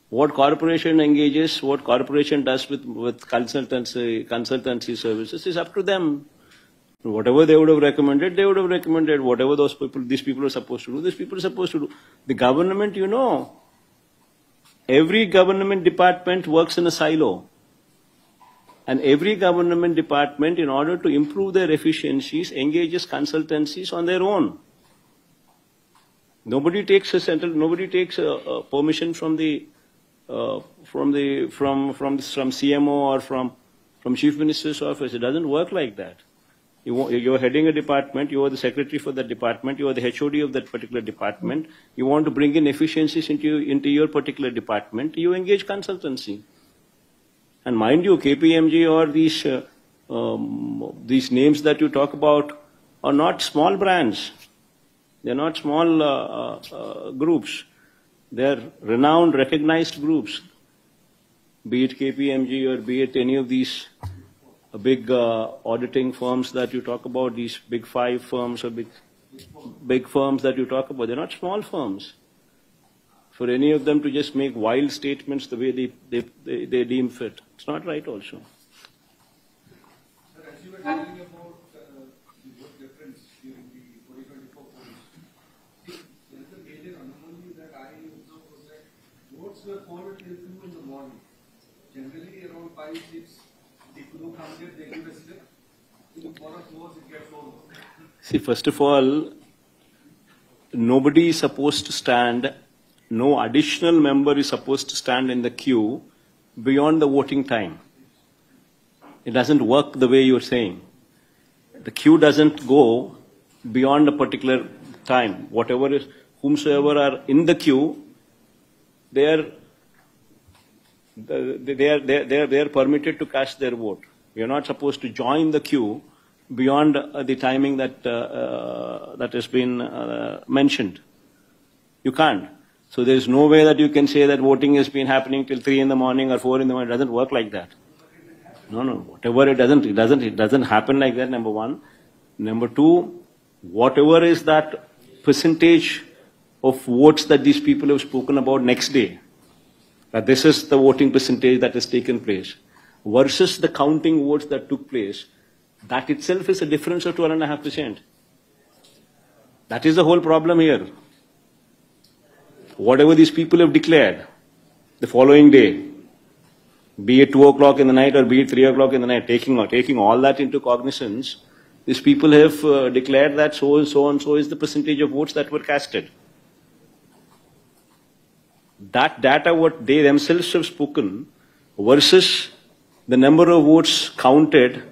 What corporation engages, what corporation does with consultancy services is up to them. Whatever they would have recommended, they would have recommended. Whatever these people are supposed to do, these people are supposed to do. The government, every government department works in a silo. And every government department, in order to improve their efficiencies, engages consultancies on their own. Nobody takes permission from CMO or from Chief Minister's office. It doesn't work like that. You're heading a department, you are the secretary for that department, you are the HOD of that particular department, you want to bring in efficiencies into your particular department, you engage consultancy. And mind you, KPMG or these names that you talk about are not small brands. They're not small groups. They're renowned, recognized groups. Be it KPMG or be it any of these big auditing firms that you talk about, these big 5 firms or big firms that you talk about, they're not small firms. For any of them to just make wild statements the way they deem fit, it's not right also. Sir, as you were telling about the vote difference during the 2024 polls, there is a major anomaly that I observed was that votes were called till 2 in the morning. Generally around 5, 6, the crew comes here, they give a slip. For us votes, it gets over. See, first of all, nobody is supposed to stand, no additional member is supposed to stand in the queue beyond the voting time. It doesn't work the way you're saying. The queue doesn't go beyond a particular time. Whomsoever are in the queue, they are permitted to cast their vote. You're not supposed to join the queue beyond the timing that has been mentioned. You can't. So there's no way that you can say that voting has been happening till 3 in the morning or 4 in the morning. It doesn't work like that. No. Whatever it doesn't happen like that, number one. Number two, whatever is that percentage of votes that these people have spoken about next day, that this is the voting percentage that has taken place, versus the counting votes that took place, that itself is a difference of 12.5%. That is the whole problem here. Whatever these people have declared the following day, be it 2 o'clock in the night or be it 3 o'clock in the night, taking all that into cognizance, these people have declared that so and so is the percentage of votes that were casted. That data, what they themselves have spoken, versus the number of votes counted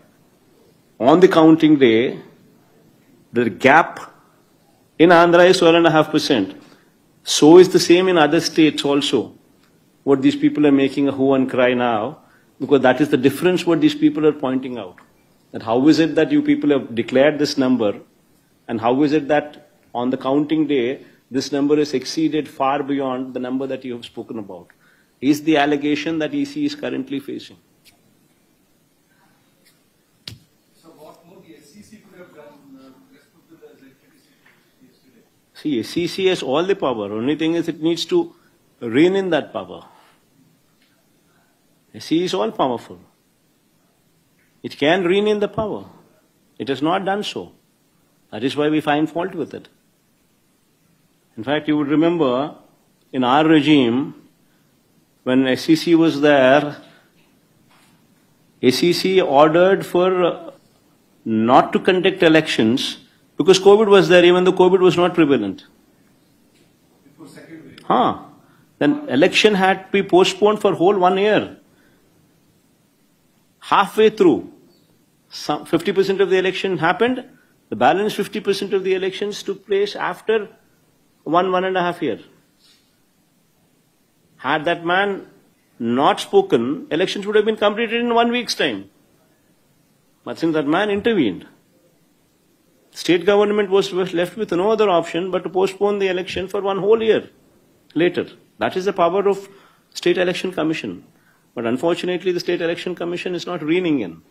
on the counting day, the gap in Andhra is 12.5%. So is the same in other states also. What these people are making a hue and cry now, because that is the difference what these people are pointing out. That how is it that you people have declared this number, and how is it that on the counting day, this number is exceeded far beyond the number that you have spoken about, is the allegation that EC is currently facing. So what more the SEC could have done respect to the yesterday? See, SEC has all the power. Only thing is it needs to rein in that power. SEC is all powerful. It can rein in the power. It has not done so. That is why we find fault with it. In fact, you would remember in our regime, when SEC was there, SEC ordered for not to conduct elections because COVID was there, even though COVID was not prevalent. Then election had to be postponed for whole 1 year. Halfway through, 50% of the election happened. The balance 50% of the elections took place after 1.5 years. Had that man not spoken, elections would have been completed in 1 week's time. But since that man intervened, state government was left with no other option but to postpone the election for 1 whole year later. That is the power of State Election Commission. But unfortunately, the State Election Commission is not reining in.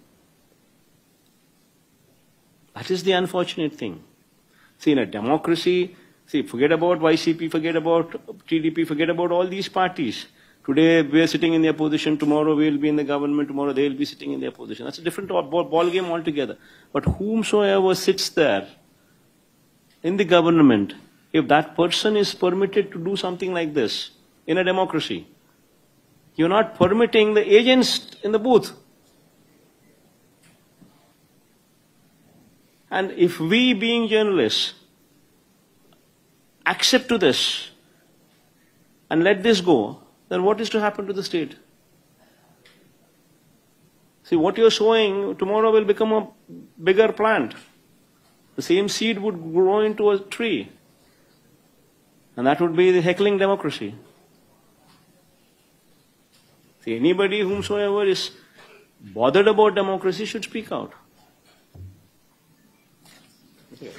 That is the unfortunate thing. See, in a democracy, forget about YCP, forget about TDP, forget about all these parties. Today we are sitting in the opposition, tomorrow we will be in the government, tomorrow they will be sitting in the opposition. That's a different ball game altogether. But whomsoever sits there in the government, if that person is permitted to do something like this in a democracy, you're not permitting the agents in the booth. And if we, being journalists, accept to this and let this go, then what is to happen to the state? See, what you're sowing tomorrow will become a bigger plant. The same seed would grow into a tree. And that would be the heckling democracy. See, anybody whomsoever is bothered about democracy should speak out. Okay.